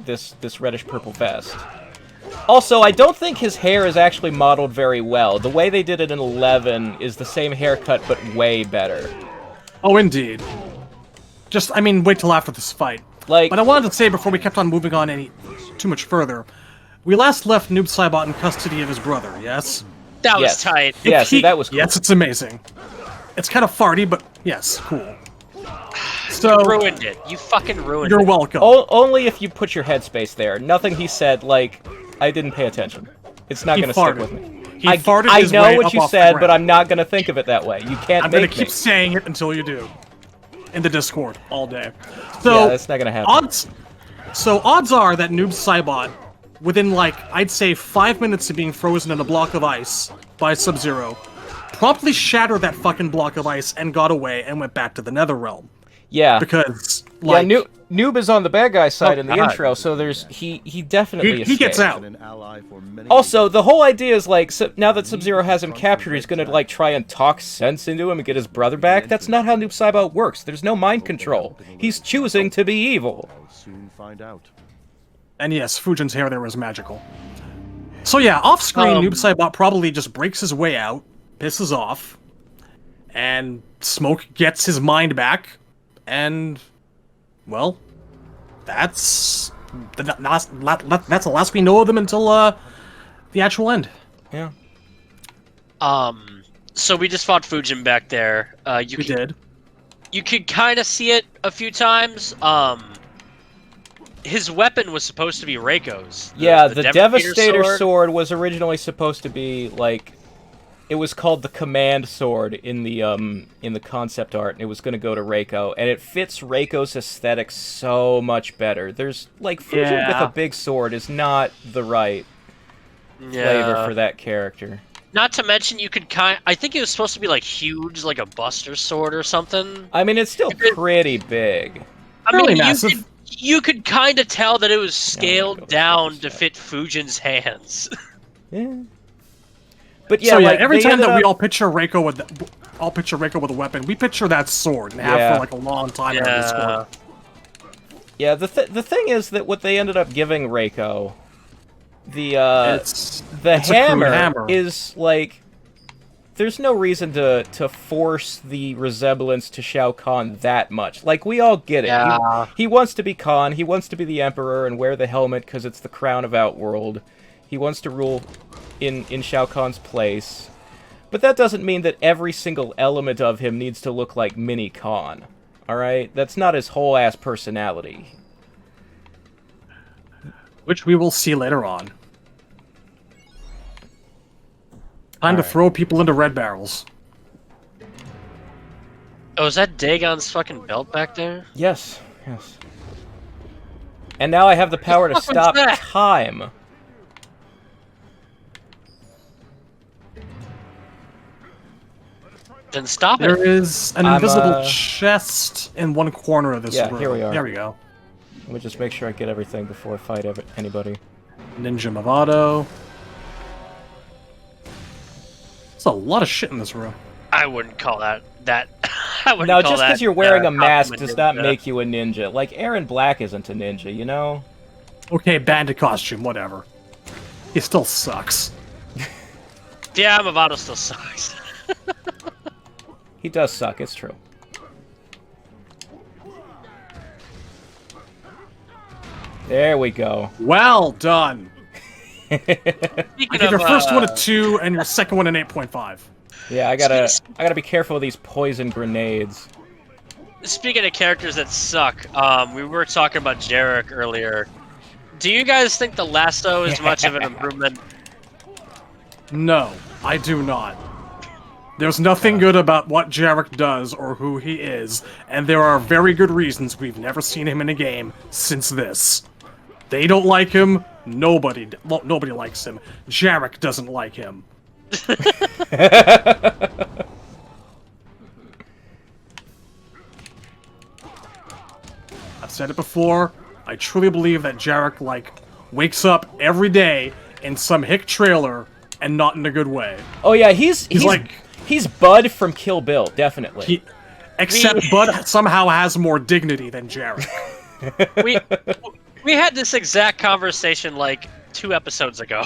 this reddish purple vest. Also, I don't think his hair is actually modeled very well. The way they did it in 11 is the same haircut, but way better. Oh, indeed. I mean, wait till after this fight. Like, but I wanted to say before we kept on moving on too much further, we last left Noob Saibot in custody of his brother, yes? That was tight. Yeah, that was cool. Yes, it's amazing. It's kind of farty, but yes, cool. So, you ruined it. You fucking ruined it. You're welcome. Only if you put your headspace there. Nothing he said, like, I didn't pay attention. It's not going to stick with me. I know what you said, but I'm not going to think of it that way. You can't I'm make going to keep saying it until you do. In the Discord, all day. So, yeah, that's not going to happen. Odds are that Noob Saibot, within, like, I'd say 5 minutes of being frozen in a block of ice by Sub-Zero, promptly shattered that fucking block of ice and got away and went back to the Netherrealm. Yeah. Because, like... Yeah, Noob is on the bad guy side in the intro, so he definitely escaped. He gets out. Also, the whole idea is, like, now that Sub-Zero has him captured, he's gonna, like, try and talk sense into him and get his brother back. That's not how Noob Saibot works. There's no mind control. He's choosing to be evil. Soon find out. And yes, Fujin's hair there was magical. So yeah, off-screen, Noob Saibot probably just breaks his way out, pisses off, and Smoke gets his mind back, and, well, that's the last we know of them until the actual end. Yeah. So we just fought Fujin back there. We did. You could kind of see it a few times. His weapon was supposed to be Reiko's. Yeah, the Devastator sword was originally supposed to be, like, it was called the Command Sword in the concept art, and it was going to go to Reiko, and it fits Reiko's aesthetic so much better. There's, like, Fujin with a big sword is not the right flavor for that character. Not to mention, you could I think it was supposed to be, like, huge, like a Buster Sword or something. I mean, it's still pretty big. I mean, massive. You could kind of tell that it was scaled down to fit Fujin's hands. Yeah. But yeah, so, yeah, like, every time that we all picture Reiko with a weapon, we picture that sword and have for like a long time. Yeah, the thing is that what they ended up giving Reiko, the hammer is like, there's no reason to force the resemblance to Shao Kahn that much. Like, we all get it. Yeah. He wants to be Kahn, he wants to be the Emperor and wear the helmet because it's the crown of Outworld. He wants to rule in Shao Kahn's place. But that doesn't mean that every single element of him needs to look like Mini Kahn. Alright? That's not his whole-ass personality. Which we will see later on. Time to throw people into red barrels. Oh, is that Dagon's fucking belt back there? Yes, yes. And now I have the power to stop time. Then stop it. There is an invisible chest in one corner of this room. Yeah, here we are. There we go. Let me just make sure I get everything before I fight anybody. Ninja Mavado. There's a lot of shit in this room. I wouldn't call that. I wouldn't now, call just because that, you're wearing a mask compliment does not ninja. make you a ninja. Like, Aaron Black isn't a ninja, you know? Okay, bandit costume, whatever. He still sucks. Yeah, Mavado still sucks. He does suck, it's true. There we go. Well done. I Speaking give of, your first one a 2 and your second one an 8.5. Yeah, I gotta be careful of these poison grenades. Speaking of characters that suck, we were talking about Jarek earlier. Do you guys think the lasso is much of an improvement? No, I do not. There's nothing good about what Jarek does or who he is, and there are very good reasons we've never seen him in a game since this. They don't like him. Nobody likes him. Jarek doesn't like him. I've said it before. I truly believe that Jarek, like, wakes up every day in some hick trailer and not in a good way. Oh yeah, he's Bud from Kill Bill, definitely. Except Bud somehow has more dignity than Jarek. We had this exact conversation like 2 episodes ago.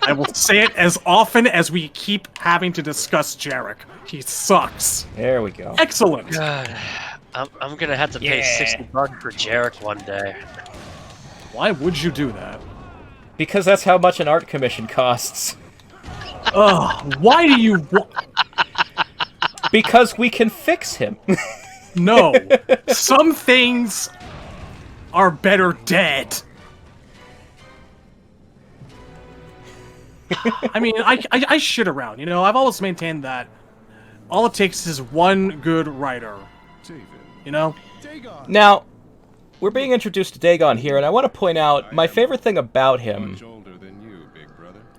I will say it as often as we keep having to discuss Jarek. He sucks. There we go. Excellent. God, I'm gonna have to pay $60 for Jarek one day. Why would you do that? Because that's how much an art commission costs. Ugh, why do you... Because we can fix him. No. Some things are better dead. I mean, I shit around, you know? I've always maintained that all it takes is one good writer. You know? Now, we're being introduced to Dagon here, and I want to point out my favorite thing about him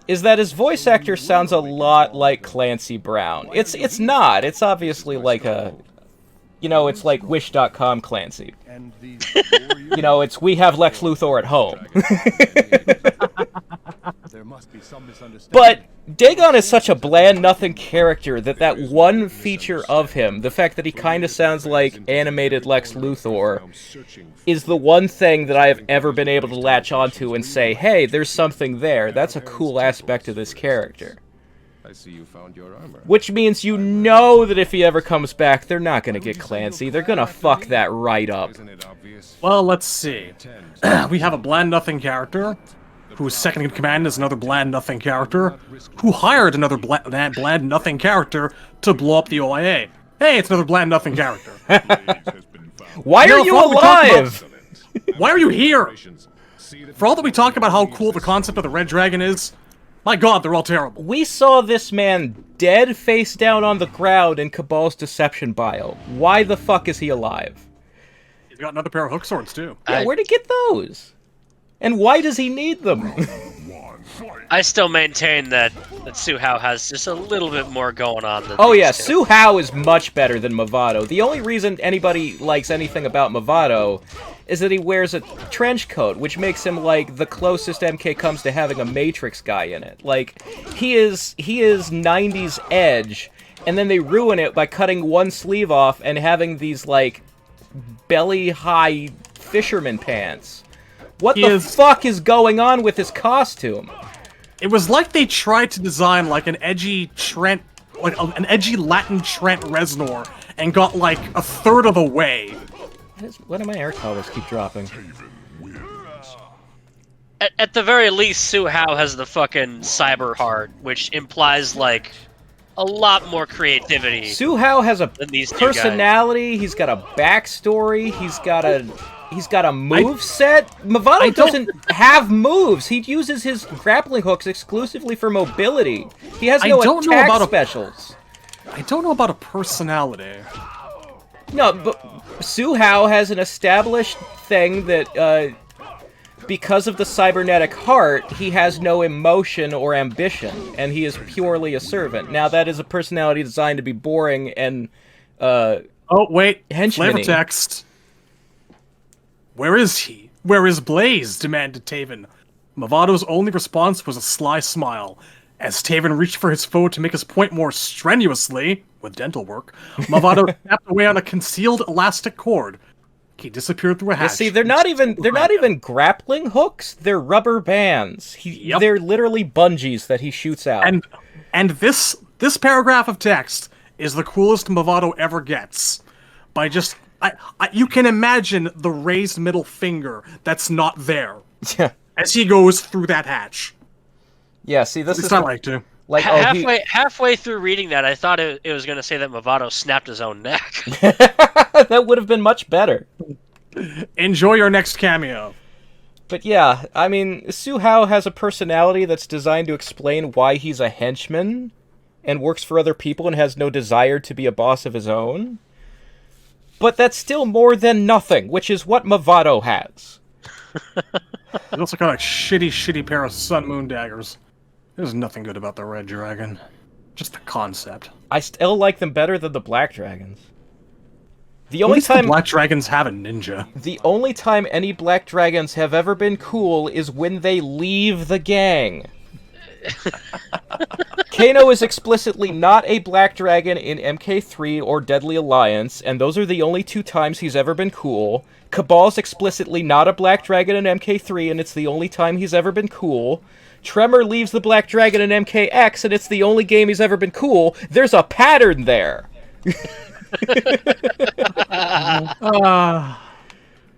is that his voice actor sounds a lot like Clancy Brown. It's not. It's obviously like a... You know, it's like Wish.com Clancy. You know, it's we have Lex Luthor at home. But Dagon is such a bland nothing character that one feature of him, the fact that he kind of sounds like animated Lex Luthor, is the one thing that I have ever been able to latch onto and say, hey, there's something there. That's a cool aspect of this character. I see you found your armor. Which means you know that if he ever comes back, they're not going to get Clancy. They're going to fuck that right up. Well, let's see. We have a bland nothing character, whose second in command is another bland nothing character, who hired another bland nothing character to blow up the OIA. Hey, it's another bland nothing character. Why are you alive? Why are you here? For all that we talk about how cool the concept of the Red Dragon is, my god, they're all terrible. We saw this man dead face down on the ground in Cabal's Deception bio. Why the fuck is he alive? He's got another pair of hook swords, too. Yeah, where'd he get those? And why does he need them? I still maintain that Hsu Hao has just a little bit more going on than Oh these yeah, two. Hsu Hao is much better than Mavado. The only reason anybody likes anything about Mavado is that he wears a trench coat, which makes him like the closest MK comes to having a Matrix guy in it. Like, he is 90s Edge, and then they ruin it by cutting one sleeve off and having these like belly-high fisherman pants. What the fuck is going on with his costume? It was like they tried to design like an edgy Trent, like an edgy Latin Trent Reznor, and got like a third of the way. Why do my air towers keep dropping? At the very least, Hsu Hao has the fucking cyber heart, which implies like a lot more creativity. Hsu Hao has a these two personality. He's got a backstory. He's got a move set. Mavado doesn't have moves. He uses his grappling hooks exclusively for mobility. He has no attack specials. I don't know about a personality. No, but Hsu Hao has an established thing that, because of the cybernetic heart, he has no emotion or ambition, and he is purely a servant. Now, that is a personality designed to be boring and, oh, wait. henchman-y. Flavor text. Where is he? Where is Blaze? Demanded Taven. Mavado's only response was a sly smile. As Taven reached for his foe to make his point more strenuously, with dental work, Mavado snapped away on a concealed elastic cord. He disappeared through a hatch. You see, they're not even grappling hooks. They're rubber bands. They're literally bungees that he shoots out. And this paragraph of text is the coolest Mavado ever gets. By just you can imagine the raised middle finger that's not there. Yeah. As he goes through that hatch. Yeah, see, this is I like to. Like halfway through reading that, I thought it was going to say that Mavado snapped his own neck. That would have been much better. Enjoy your next cameo. But yeah, I mean, Hsu Hao has a personality that's designed to explain why he's a henchman, and works for other people and has no desire to be a boss of his own. But that's still more than nothing, which is what Mavado has. He's also got a shitty pair of sun moon daggers. There's nothing good about the red dragon. Just the concept. I still like them better than the black dragons. The At only least time the black dragons have a ninja. The only time any black dragons have ever been cool is when they leave the gang. Kano is explicitly not a black dragon in MK3 or Deadly Alliance, and those are the only 2 times he's ever been cool. Cabal's explicitly not a black dragon in MK3, and it's the only time he's ever been cool. Tremor leaves the black dragon in MKX, and it's the only game he's ever been cool. There's a pattern there.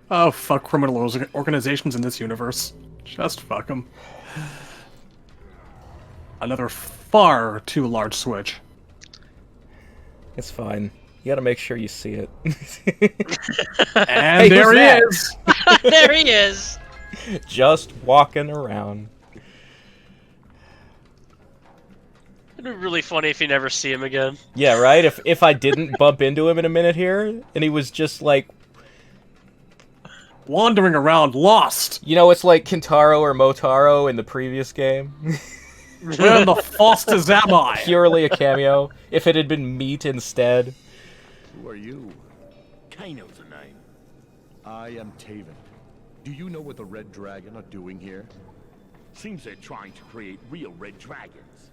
Oh, fuck criminal organizations in this universe. Just fuck them. Another far too large switch. It's fine. You gotta make sure you see it. And Hey, there who's he that? is! There he is! Just walking around. It'd be really funny if you never see him again. Yeah, right? If I didn't bump into him in a minute here, and he was just like... Wandering around, lost! You know, it's like Kintaro or Motaro in the previous game. Where the fosters am I? Purely a cameo. If it had been meat instead. Who are you? Kano's a name. I am Taven. Do you know what the Red Dragon are doing here? Seems they're trying to create real red dragons.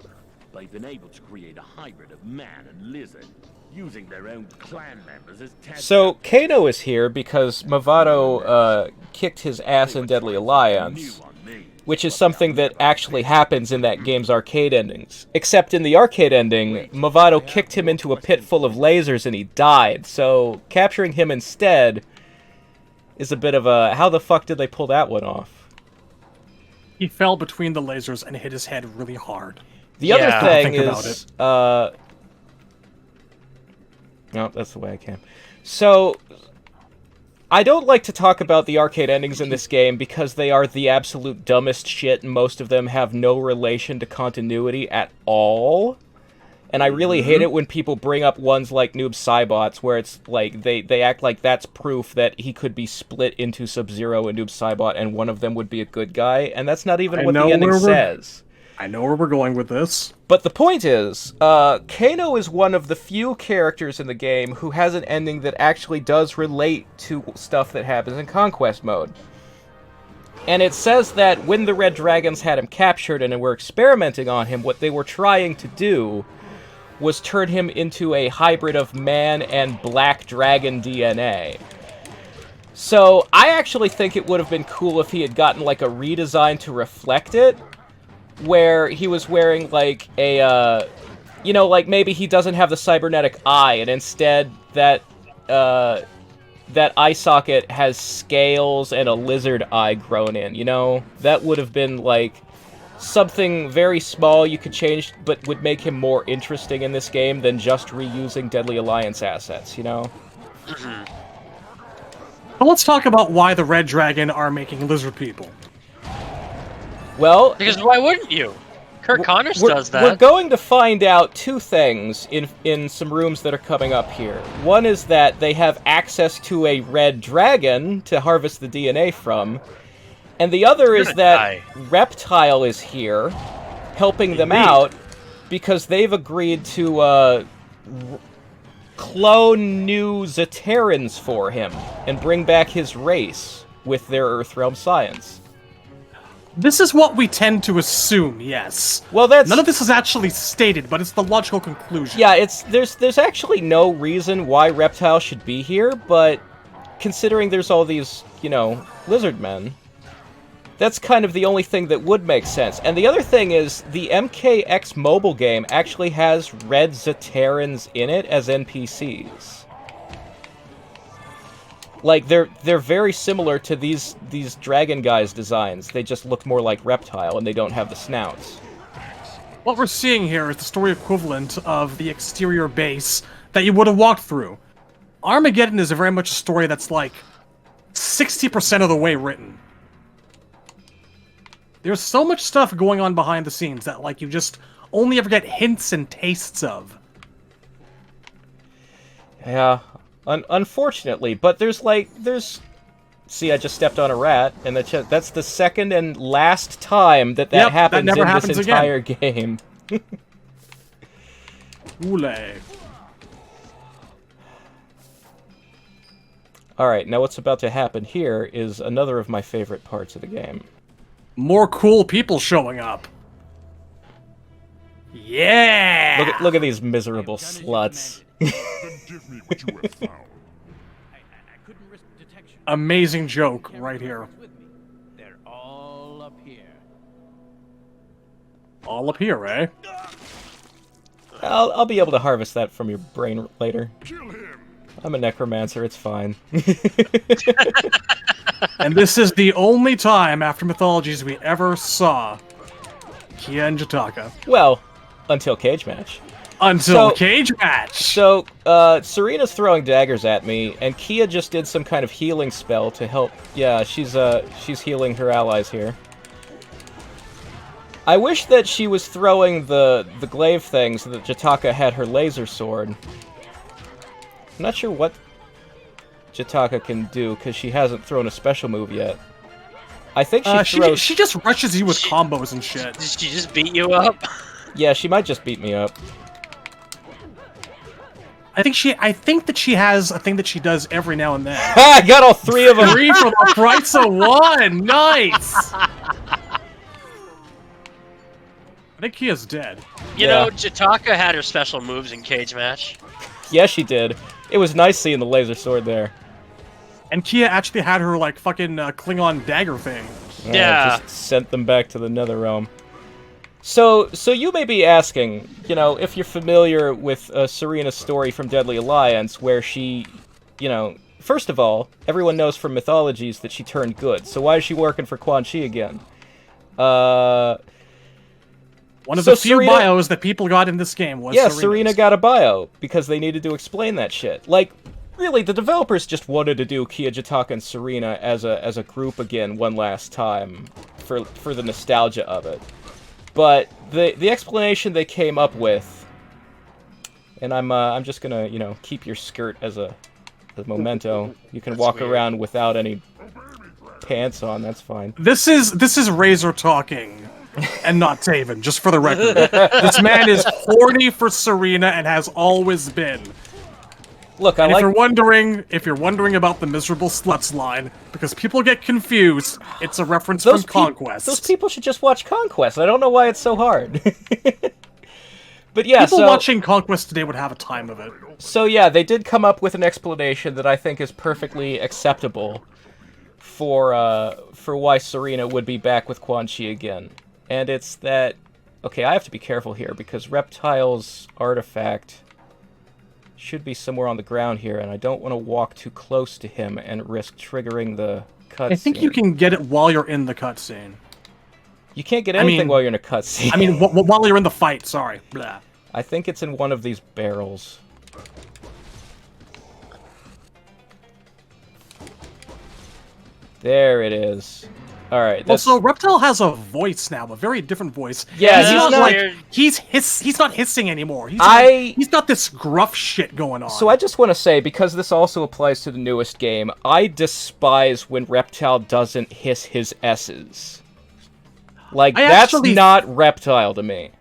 They've been able to create a hybrid of man and lizard, using their own clan members as test. So, Kano is here because Mavado kicked his ass in Deadly Alliance, which is something that actually happens in that game's arcade endings. Except in the arcade ending, Mavado kicked him into a pit full of lasers and he died, so capturing him instead is a bit of a... How the fuck did they pull that one off? He fell between the lasers and hit his head really hard. The other thing Think about is... No, that's the way I can. So, I don't like to talk about the arcade endings in this game because they are the absolute dumbest shit, and most of them have no relation to continuity at all. And I really hate it when people bring up ones like Noob Saibot's, where it's like, they act like that's proof that he could be split into Sub-Zero and Noob Saibot, and one of them would be a good guy, and that's not even what the ending says. I know where we're going with this. But the point is, Kano is one of the few characters in the game who has an ending that actually does relate to stuff that happens in Conquest mode. And it says that when the Red Dragons had him captured and were experimenting on him, what they were trying to do was turn him into a hybrid of man and black dragon DNA. So, I actually think it would have been cool if he had gotten like a redesign to reflect it, where he was wearing, like, a, you know, like, maybe he doesn't have the cybernetic eye, and instead that eye socket has scales and a lizard eye grown in, you know? That would have been, like, something very small you could change, but would make him more interesting in this game than just reusing Deadly Alliance assets, you know? But let's talk about why the Red Dragon are making lizard people. Well, Because why wouldn't you? Kurt Connors does that. We're going to find out 2 things in some rooms that are coming up here. One is that they have access to a red dragon to harvest the DNA from, and the other is that Reptile is here, helping them out, because they've agreed to clone new Zaterrans for him, and bring back his race with their Earthrealm science. This is what we tend to assume, yes. Well, that's... None of this is actually stated, but it's the logical conclusion. Yeah, there's actually no reason why Reptile should be here, but considering there's all these, you know, lizard men, that's kind of the only thing that would make sense. And the other thing is, the MKX mobile game actually has red Zaterrans in it as NPCs. Like, they're very similar to these dragon guys' designs. They just look more like Reptile, and they don't have the snouts. What we're seeing here is the story equivalent of the exterior base that you would have walked through. Armageddon is very much a story that's like 60% of the way written. There's so much stuff going on behind the scenes that, like, you just only ever get hints and tastes of. Yeah, unfortunately, but there's... See, I just stepped on a rat, and that's the second and last time that happens never in happens this entire game. Oolay. Alright, now what's about to happen here is another of my favorite parts of the game. More cool people showing up. Yeah! Look at these miserable sluts. Then give me what you have found. Amazing joke right here. They're all up here. All up here, eh? I'll be able to harvest that from your brain later. Kill him. I'm a necromancer, it's fine. And this is the only time after Mythologies we ever saw Kia and Jataka. Well, until Cage Match. Until Cage Match! So, Sareena's throwing daggers at me, and Kia just did some kind of healing spell to help. Yeah, she's healing her allies here. I wish that she was throwing the glaive thing so that Jataka had her laser sword. I'm not sure what Jataka can do, because she hasn't thrown a special move yet. I think she just rushes you with combos and shit. Did she just beat you up? Yeah, she might just beat me up. I think that she has a thing that she does every now and then. Ha! I got all three of them! 3 for the price of 1! Nice! I think Kia's dead. You know, Jataka had her special moves in Cage Match. Yeah, she did. It was nice seeing the laser sword there. And Kia actually had her, like, fucking Klingon dagger thing. Yeah. Just sent them back to the Netherrealm. So you may be asking, you know, if you're familiar with Sareena's story from Deadly Alliance, where she, you know, first of all, everyone knows from Mythologies that she turned good, so why is she working for Quan Chi again? One of the few bios that people got in this game was Sareena got a bio, because they needed to explain that shit. Like, really, the developers just wanted to do Kia, Jataka, and Sareena as a group again one last time, for the nostalgia of it. But the explanation they came up with, and I'm just gonna, you know, keep your skirt as a memento. You can walk around without any pants on. That's fine. This is Razor talking, and not Taven. Just for the record, this man is horny for Sareena and has always been. Look, if you're wondering about the miserable sluts line, because people get confused, it's a reference from Conquest. Those people should just watch Conquest. I don't know why it's so hard. But yeah, people watching Conquest today would have a time of it. So yeah, they did come up with an explanation that I think is perfectly acceptable for why Sareena would be back with Quan Chi again. And it's that, okay, I have to be careful here, because Reptile's artifact should be somewhere on the ground here, and I don't want to walk too close to him and risk triggering the cutscene. I think you can get it while you're in the cutscene. You can't get anything while you're in a cutscene. I mean, while you're in the fight, sorry. Blah. I think it's in one of these barrels. There it is. Alright. Also, Reptile has a voice now, a very different voice. Yeah, he's not hissing anymore. He's got this gruff shit going on. So I just want to say, because this also applies to the newest game, I despise when Reptile doesn't hiss his S's. Like, that's not Reptile to me.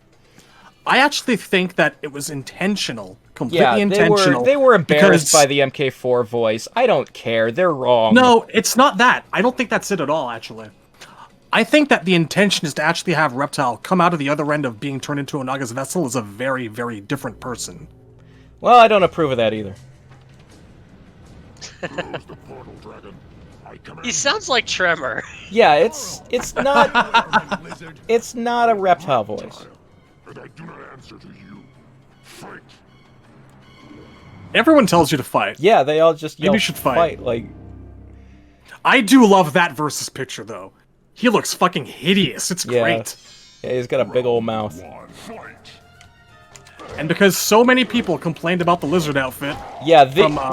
I actually think that it was intentional. Completely intentional. They were embarrassed by the MK4 voice. I don't care. They're wrong. No, it's not that. I don't think that's it at all, actually. I think that the intention is to actually have Reptile come out of the other end of being turned into Onaga's vessel as a very, very different person. Well, I don't approve of that either. He sounds like Tremor. Yeah, it's not it's not a Reptile voice. And I do not answer to you. Fight. Everyone tells you to fight. Yeah, they all just yell, maybe you should fight. Like, I do love that versus picture though. He looks fucking hideous. It's great. Yeah, he's got a big old mouth. And because so many people complained about the lizard outfit, yeah,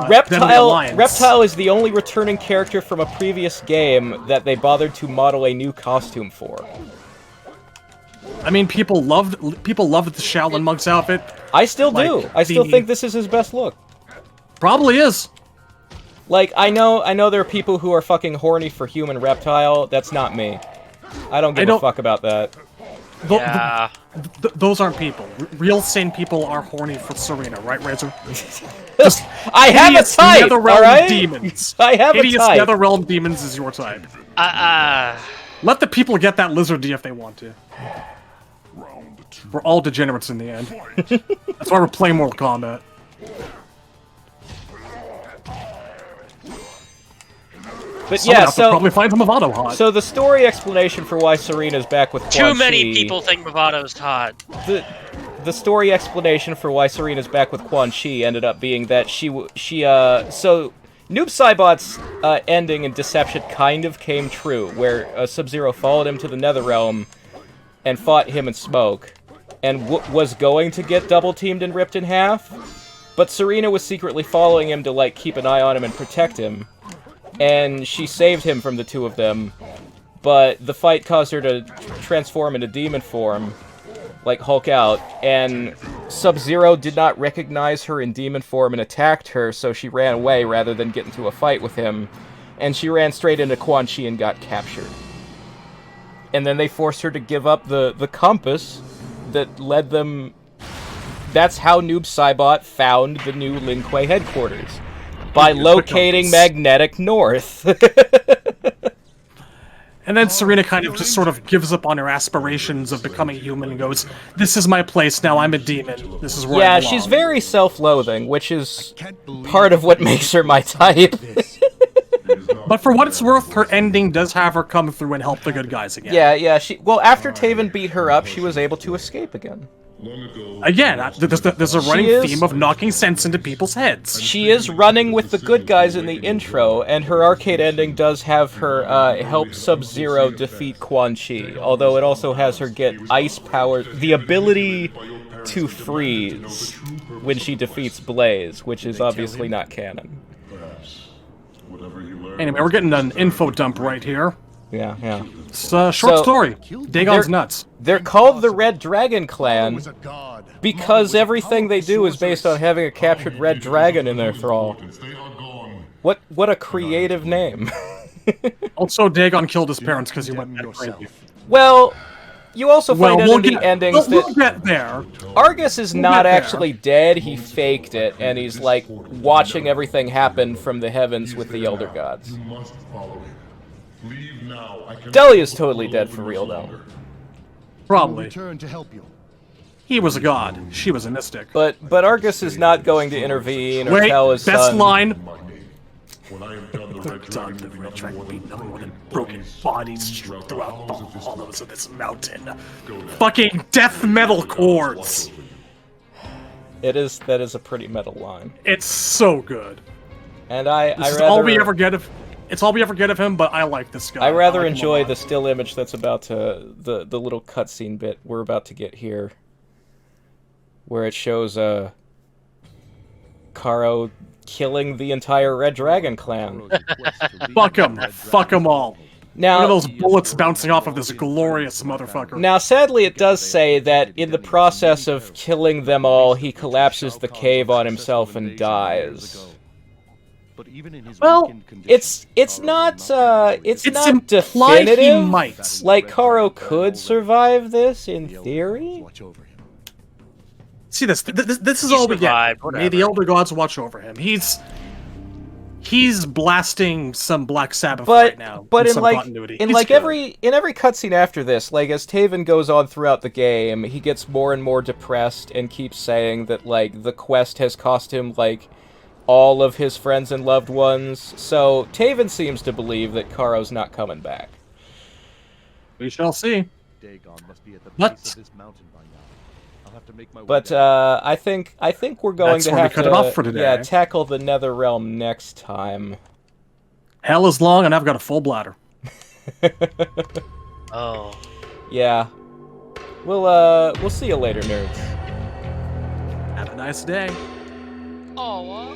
Reptile Reptile is the only returning character from a previous game that they bothered to model a new costume for. I mean, people loved the Shaolin monk's outfit. I still do. Like, I still think this is his best look. Probably is. Like, I know there are people who are fucking horny for human Reptile. That's not me. I don't give a fuck about that. Yeah. Those aren't people. Real sane people are horny for Sareena, right, Razor? I have a type, Netherrealm alright? demons. I have Hideous a type. Netherrealm demons is your type. Let the people get that lizardy if they want to. We're all degenerates in the end. That's why we're playing Mortal Kombat. But yeah, so probably find some Mavado hot. So the story explanation for why Sareena's back with Quan Too many Chi, people think Mavado's hot. The story explanation for why Sareena's back with Quan Chi ended up being that so Noob Saibot's ending in Deception kind of came true, where Sub-Zero followed him to the Netherrealm and fought him and Smoke, and was going to get double-teamed and ripped in half, but Sareena was secretly following him to, like, keep an eye on him and protect him, and she saved him from the two of them, but the fight caused her to transform into demon form, like Hulk out, and Sub-Zero did not recognize her in demon form and attacked her, so she ran away rather than get into a fight with him, and she ran straight into Quan Chi and got captured. And then they forced her to give up the compass that led them... That's how Noob Saibot found the new Lin Kuei headquarters. By locating magnetic north. And then Sareena kind of just sort of gives up on her aspirations of becoming human and goes, "This is my place now, I'm a demon. This is where I belong." Yeah, she's very self-loathing, which is part of what makes her my type. But for what it's worth, her ending does have her come through and help the good guys again. Yeah, well, after Taven beat her up, she was able to escape again. Again, there's a running theme of knocking sense into people's heads. She is running with the good guys in the intro, and her arcade ending does have her help Sub-Zero defeat Quan Chi, although it also has her get ice power, the ability to freeze when she defeats Blaze, which is obviously not canon. Anyway, we're getting an info dump right here. Yeah. It's a short story. Dagon's nuts. They're called the Red Dragon Clan because everything they do is based on having a captured red dragon in their thrall. What a creative name. Also, Dagon killed his parents because he went crazy. Well, you also find out in the endings that we'll get there. Argus is not actually dead, he faked it, and he's like watching everything happen from the heavens with the Elder Gods. Delia's totally dead for real, though. Probably. He was a god. She was a mystic. But Argus is not going to intervene or tell his best son. line. The red dragon beat nothing more than broken bodies throughout the hollows of this mountain. Fucking death metal chords. That is a pretty metal line. It's so good. And It's all we ever get of him, but I like this guy. I rather enjoy the still image that's about to the little cutscene bit we're about to get here, where it shows Karo killing the entire Red Dragon clan. Fuck him all. Now, look at those bullets bouncing off of this glorious motherfucker. Now, sadly, it does say that in the process of killing them all, he collapses the cave on himself and dies. Well, it's not definitive. He might. Like, Karo could survive this in theory. See this. This is all we get. May the Elder Gods watch over him. He's blasting some Black Sabbath right now. But in every cutscene after this, like as Taven goes on throughout the game, he gets more and more depressed and keeps saying that like the quest has cost him like all of his friends and loved ones. So Taven seems to believe that Karo's not coming back. We shall see. But I think we're going to have to tackle the Netherrealm next time. Hell is long, and I've got a full bladder. Oh. Yeah. We'll see you later, nerds. Have a nice day. Oh.